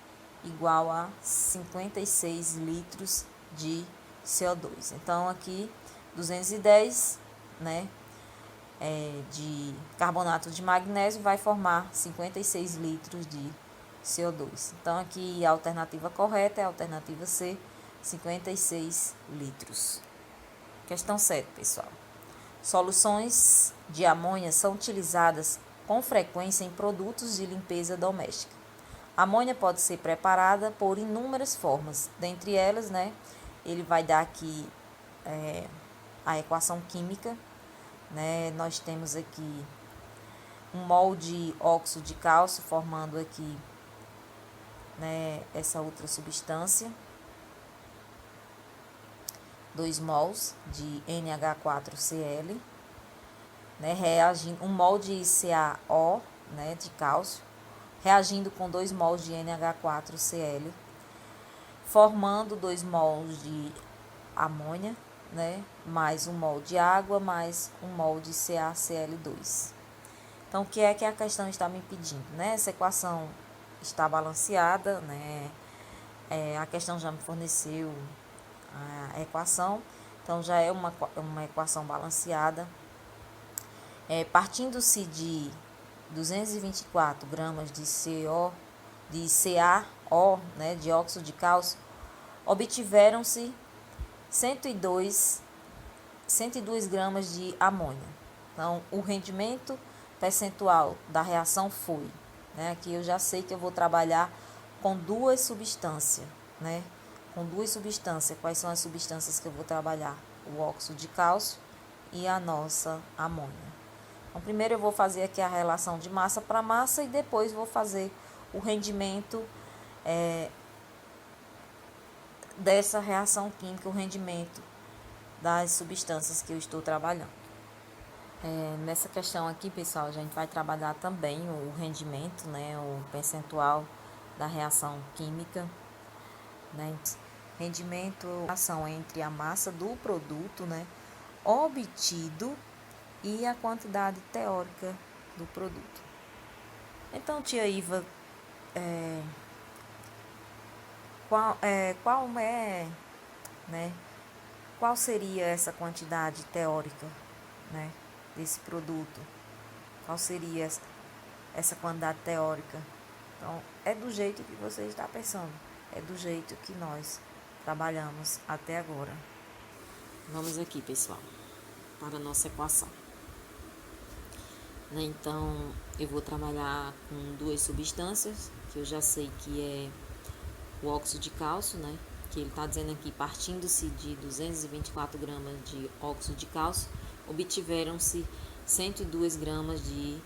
[SPEAKER 1] igual a 56 litros de CO2. Então, aqui 210, né, de carbonato de magnésio vai formar 56 litros de CO2. Então, aqui a alternativa correta é a alternativa C, 56 litros. Questão 7, pessoal. Soluções de amônia são utilizadas com frequência em produtos de limpeza doméstica. A amônia pode ser preparada por inúmeras formas. Dentre elas, né, ele vai dar aqui a equação química. Né? Nós temos aqui 1 mol de óxido de cálcio formando aqui, né, essa outra substância. 2 mols de NH4Cl, né, reagindo 1 mol de CaO, né, de cálcio, reagindo com 2 mols de NH4Cl, formando 2 mols de amônia, né, mais 1 mol de água, mais 1 mol de CaCl2. Então, o que é que a questão está me pedindo? Né? Essa equação está balanceada, né? A questão já me forneceu a equação, então já é uma equação balanceada. Partindo-se de 224 gramas de CaO, né, de óxido de cálcio, obtiveram-se 102 gramas de amônia. Então, o rendimento percentual da reação foi, né, aqui eu já sei que eu vou trabalhar com 2 substâncias, né, com 2 substâncias. Quais são as substâncias que eu vou trabalhar? O óxido de cálcio e a nossa amônia. Então, primeiro eu vou fazer aqui a relação de massa para massa e depois vou fazer o rendimento dessa reação química, o rendimento das substâncias que eu estou trabalhando. Nessa questão aqui, pessoal, a gente vai trabalhar também o rendimento, né, o percentual da reação química, né, rendimento, relação entre a massa do produto, né, obtido e a quantidade teórica do produto. Então, tia Iva, qual é, né, qual seria essa quantidade teórica, né, desse produto? Qual seria essa quantidade teórica? Então, é do jeito que você está pensando, é do jeito que nós trabalhamos até agora. Vamos aqui, pessoal, para a nossa equação. Então, eu vou trabalhar com duas substâncias, que eu já sei que é o óxido de cálcio, né? Que ele está dizendo aqui, partindo-se de 224 gramas de óxido de cálcio, obtiveram-se 102 gramas de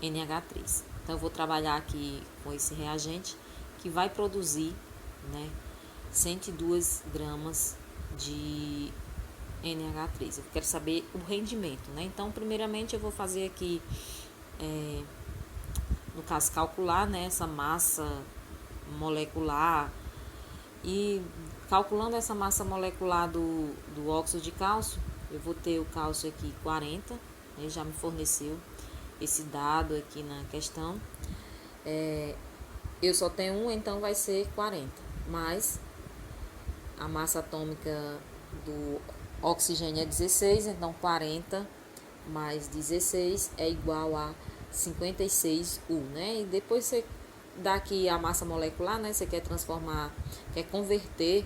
[SPEAKER 1] NH3. Então, eu vou trabalhar aqui com esse reagente que vai produzir, né, 102 gramas de NH3. Eu quero saber o rendimento, né? Então, primeiramente, eu vou fazer aqui, no caso, calcular, né, essa massa molecular. E calculando essa massa molecular do óxido de cálcio, eu vou ter o cálcio aqui 40, ele já me forneceu esse dado aqui na questão. Eu só tenho um, então vai ser 40, mas a massa atômica do oxigênio é 16, então 40 mais 16 é igual a 56U, né? E depois você dá aqui a massa molecular, né? Você quer transformar, quer converter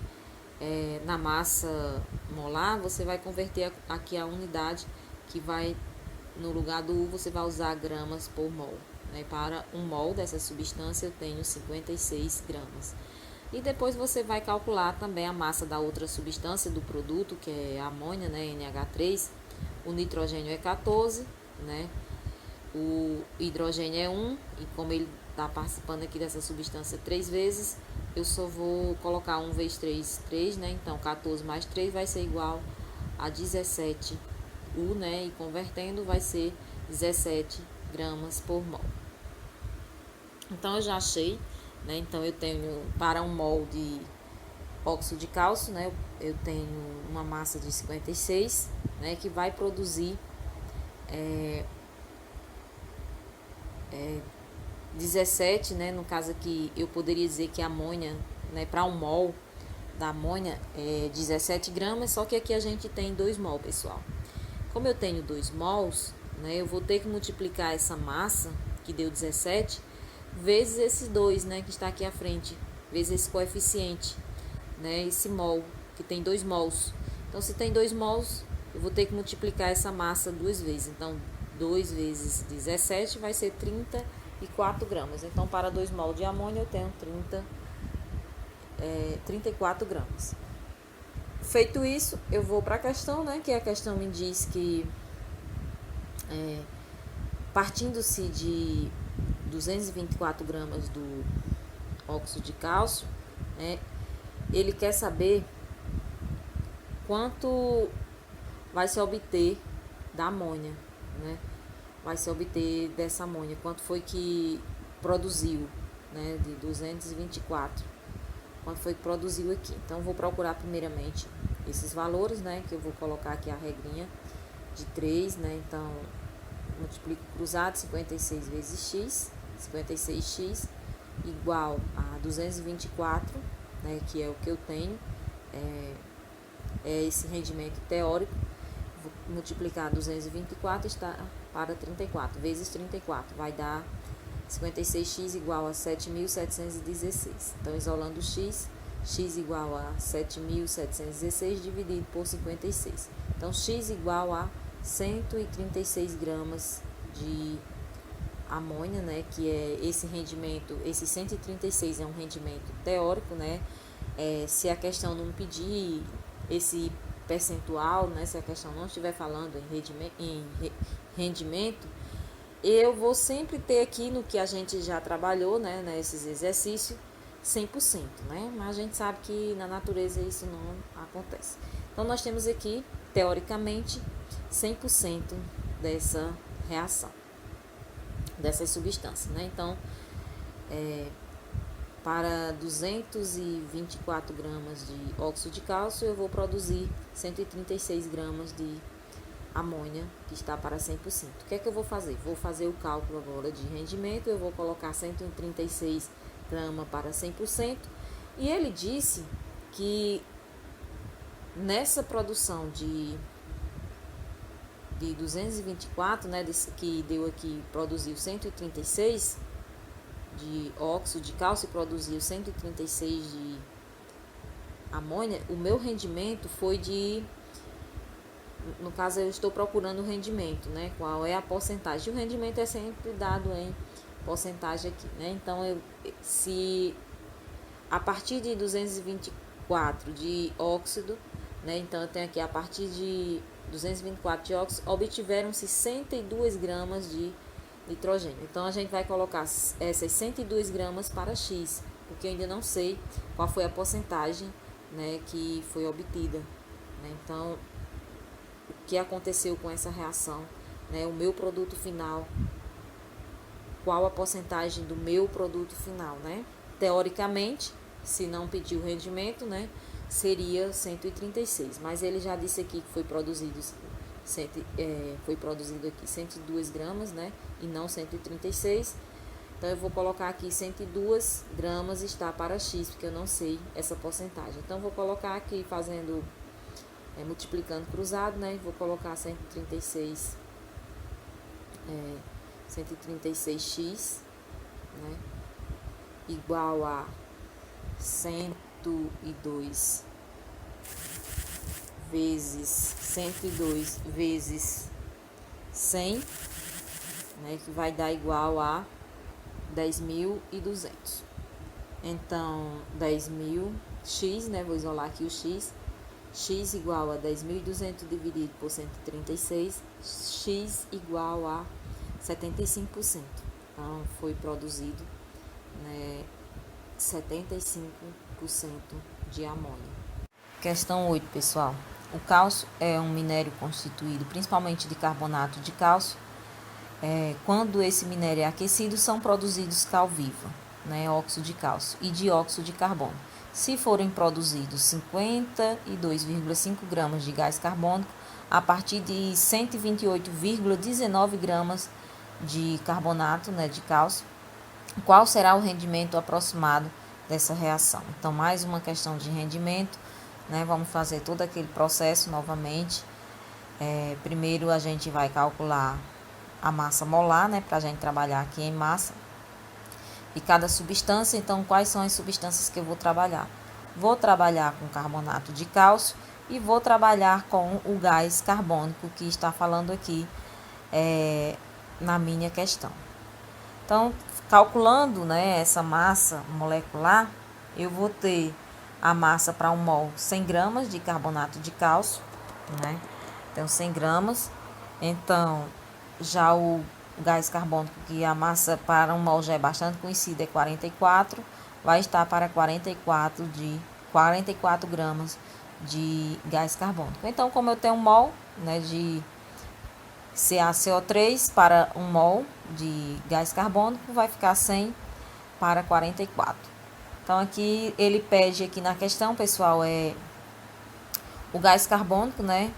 [SPEAKER 1] na massa molar, você vai converter aqui a unidade que vai, no lugar do U, você vai usar gramas por mol. Né? Para 1 mol dessa substância eu tenho 56 gramas. E depois você vai calcular também a massa da outra substância do produto, que é a amônia, né, NH3. O nitrogênio é 14, né? O hidrogênio é 1, e como ele está participando aqui dessa substância 3 vezes, eu só vou colocar 1 vezes 3, 3, né? Então 14 mais 3 vai ser igual a 17U, né? E convertendo vai ser 17 gramas por mol. Então eu já achei, né? Então eu tenho, para 1 mol de óxido de cálcio, né? Eu tenho uma massa de 56, né? Que vai produzir 17, né? No caso aqui eu poderia dizer que a amônia, né? Para 1 mol da amônia é 17 gramas, só que aqui a gente tem 2 mol, pessoal. Como eu tenho 2 mols, né? Eu vou ter que multiplicar essa massa, que deu 17, vezes esses 2, né? Que está aqui à frente, vezes esse coeficiente, né? Esse mol, que tem 2 mols. Então, se tem 2 mols, eu vou ter que multiplicar essa massa 2 vezes. Então, 2 vezes 17 vai ser 34 gramas. Então, para 2 mol de amônia, eu tenho 34 gramas. Feito isso, eu vou para a questão, né? Que a questão me diz que, partindo-se de 224 gramas do óxido de cálcio, né? Ele quer saber quanto vai se obter da amônia, né? Vai se obter dessa amônia, quanto foi que produziu, né? De 224, quanto foi que produziu aqui. Então, vou procurar primeiramente esses valores, né? Que eu vou colocar aqui a regrinha de 3, né? Então, multiplico cruzado, 56 vezes x, 56x, igual a 224, né? Que é o que eu tenho, é esse rendimento teórico. Vou multiplicar 224 está para 34, vezes 34, vai dar 56x igual a 7.716. Então, isolando o x igual a 7.716 dividido por 56. Então, x igual a 136 gramas de amônia, né? Que é esse rendimento, esse 136 é um rendimento teórico, né? Se a questão não pedir esse percentual, né? Se a questão não estiver falando em rendimento, eu vou sempre ter aqui no que a gente já trabalhou, né, nesses exercícios, 100%, né? Mas a gente sabe que na natureza isso não acontece. Então, nós temos aqui, teoricamente, 100% dessa reação, dessas substâncias, né? Então, para 224 gramas de óxido de cálcio, eu vou produzir 136 gramas de amônia, que está para 100%. O que é que eu vou fazer? Vou fazer o cálculo agora de rendimento. Eu vou colocar 136 grama para 100%, e ele disse que nessa produção de 224, né, que deu aqui, produziu 136 de óxido de cálcio e produziu 136 de amônia, o meu rendimento foi de, no caso eu estou procurando o rendimento, né, qual é a porcentagem. O rendimento é sempre dado em porcentagem aqui, né, então se a partir de 224 de óxido, né, então eu tenho aqui a partir de 224 de óxido, obtiveram-se 102 gramas de nitrogênio. Então a gente vai colocar essas 102 gramas para X, porque eu ainda não sei qual foi a porcentagem, né, que foi obtida, né? Então o que aconteceu com essa reação, né, o meu produto final, qual a porcentagem do meu produto final, né? Teoricamente, se não pedir o rendimento, né, seria 136, mas ele já disse aqui que foi produzido aqui 102 gramas, né, e não 136. Então eu vou colocar aqui 102 gramas está para X, porque eu não sei essa porcentagem. Então eu vou colocar aqui fazendo, multiplicando cruzado, né, vou colocar 136 136x, né, igual a 102 vezes 100, né, que vai dar igual a 10.200. Então, 10.000 x, né, vou isolar aqui o x igual a 10.200 dividido por 136, x igual a 75%. Então, foi produzido, né, 75% de amônia. Questão 8, pessoal. O cálcio é um minério constituído principalmente de carbonato de cálcio. Quando esse minério é aquecido, são produzidos cal viva, né, óxido de cálcio e dióxido de carbono. Se forem produzidos 52,5 gramas de gás carbônico a partir de 128,19 gramas de carbonato, né, de cálcio, qual será o rendimento aproximado dessa reação? Então, mais uma questão de rendimento, né? Vamos fazer todo aquele processo novamente. Primeiro a gente vai calcular a massa molar, né, para a gente trabalhar aqui em massa e cada substância. Então, quais são as substâncias que eu vou trabalhar? Vou trabalhar com carbonato de cálcio e vou trabalhar com o gás carbônico que está falando aqui na minha questão. Então, calculando, né, essa massa molecular, eu vou ter a massa para 1 mol 100 gramas de carbonato de cálcio, né? Então, 100 gramas. Então, já o gás carbônico, que a massa para 1 mol já é bastante conhecida, é 44, vai estar para 44 gramas de gás carbônico. Então, como eu tenho 1 mol, né, de CaCO3 para 1 mol de gás carbônico, vai ficar 100 para 44. Então, aqui ele pede aqui na questão, pessoal, o gás carbônico, né?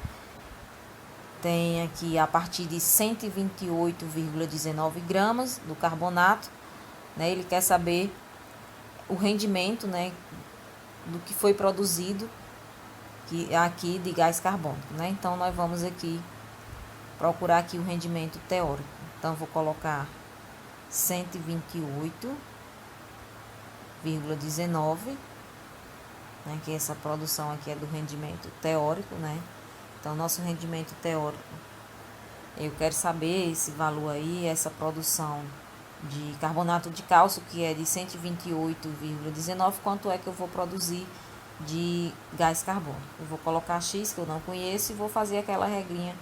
[SPEAKER 1] Tem aqui a partir de 128,19 gramas do carbonato, né? Ele quer saber o rendimento, né, do que foi produzido aqui de gás carbônico, né? Então, nós vamos aqui procurar aqui o rendimento teórico. Então, vou colocar 128,19, né, que essa produção aqui é do rendimento teórico, né? Então, nosso rendimento teórico, eu quero saber esse valor aí, essa produção de carbonato de cálcio, que é de 128,19, quanto é que eu vou produzir de gás carbônico. Eu vou colocar X, que eu não conheço, e vou fazer aquela regrinha,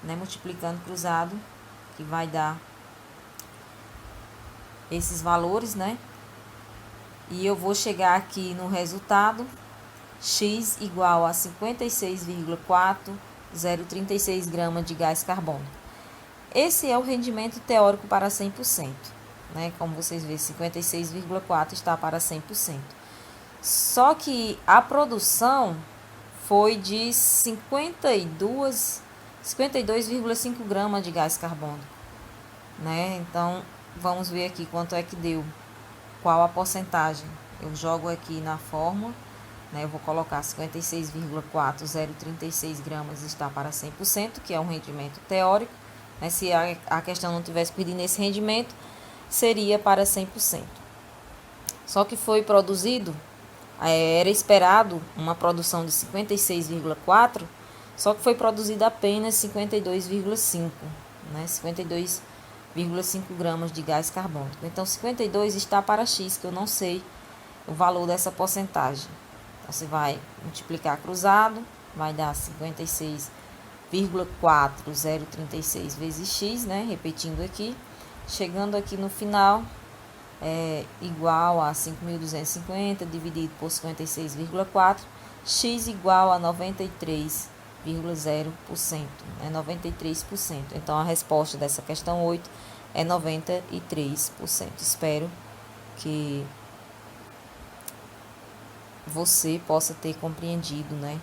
[SPEAKER 1] né, multiplicando cruzado, que vai dar esses valores, né? E eu vou chegar aqui no resultado, X igual a 56,4036 gramas de gás carbônico. Esse é o rendimento teórico para 100%, né? Como vocês veem, 56,4 está para 100%. Só que a produção foi de 52,5 gramas de gás carbônico, né? Então, vamos ver aqui quanto é que deu. qual a porcentagem. Eu jogo aqui na fórmula, né, eu vou colocar 56,4036 gramas está para 100%, que é um rendimento teórico. Né, se a questão não tivesse pedido esse rendimento, seria para 100%. Só que foi produzido, era esperado uma produção de 56,4, só que foi produzida apenas 52,5, né, 52,5 gramas de gás carbônico. Então, 52 está para X, que eu não sei o valor dessa porcentagem. Então, você vai multiplicar cruzado, vai dar 56,4036 vezes X, né? Repetindo aqui. Chegando aqui no final, é igual a 5.250 dividido por 56,4, X igual a 93,0%, né? 93%. Então, a resposta dessa questão 8 é 93%. Espero que você possa ter compreendido, né,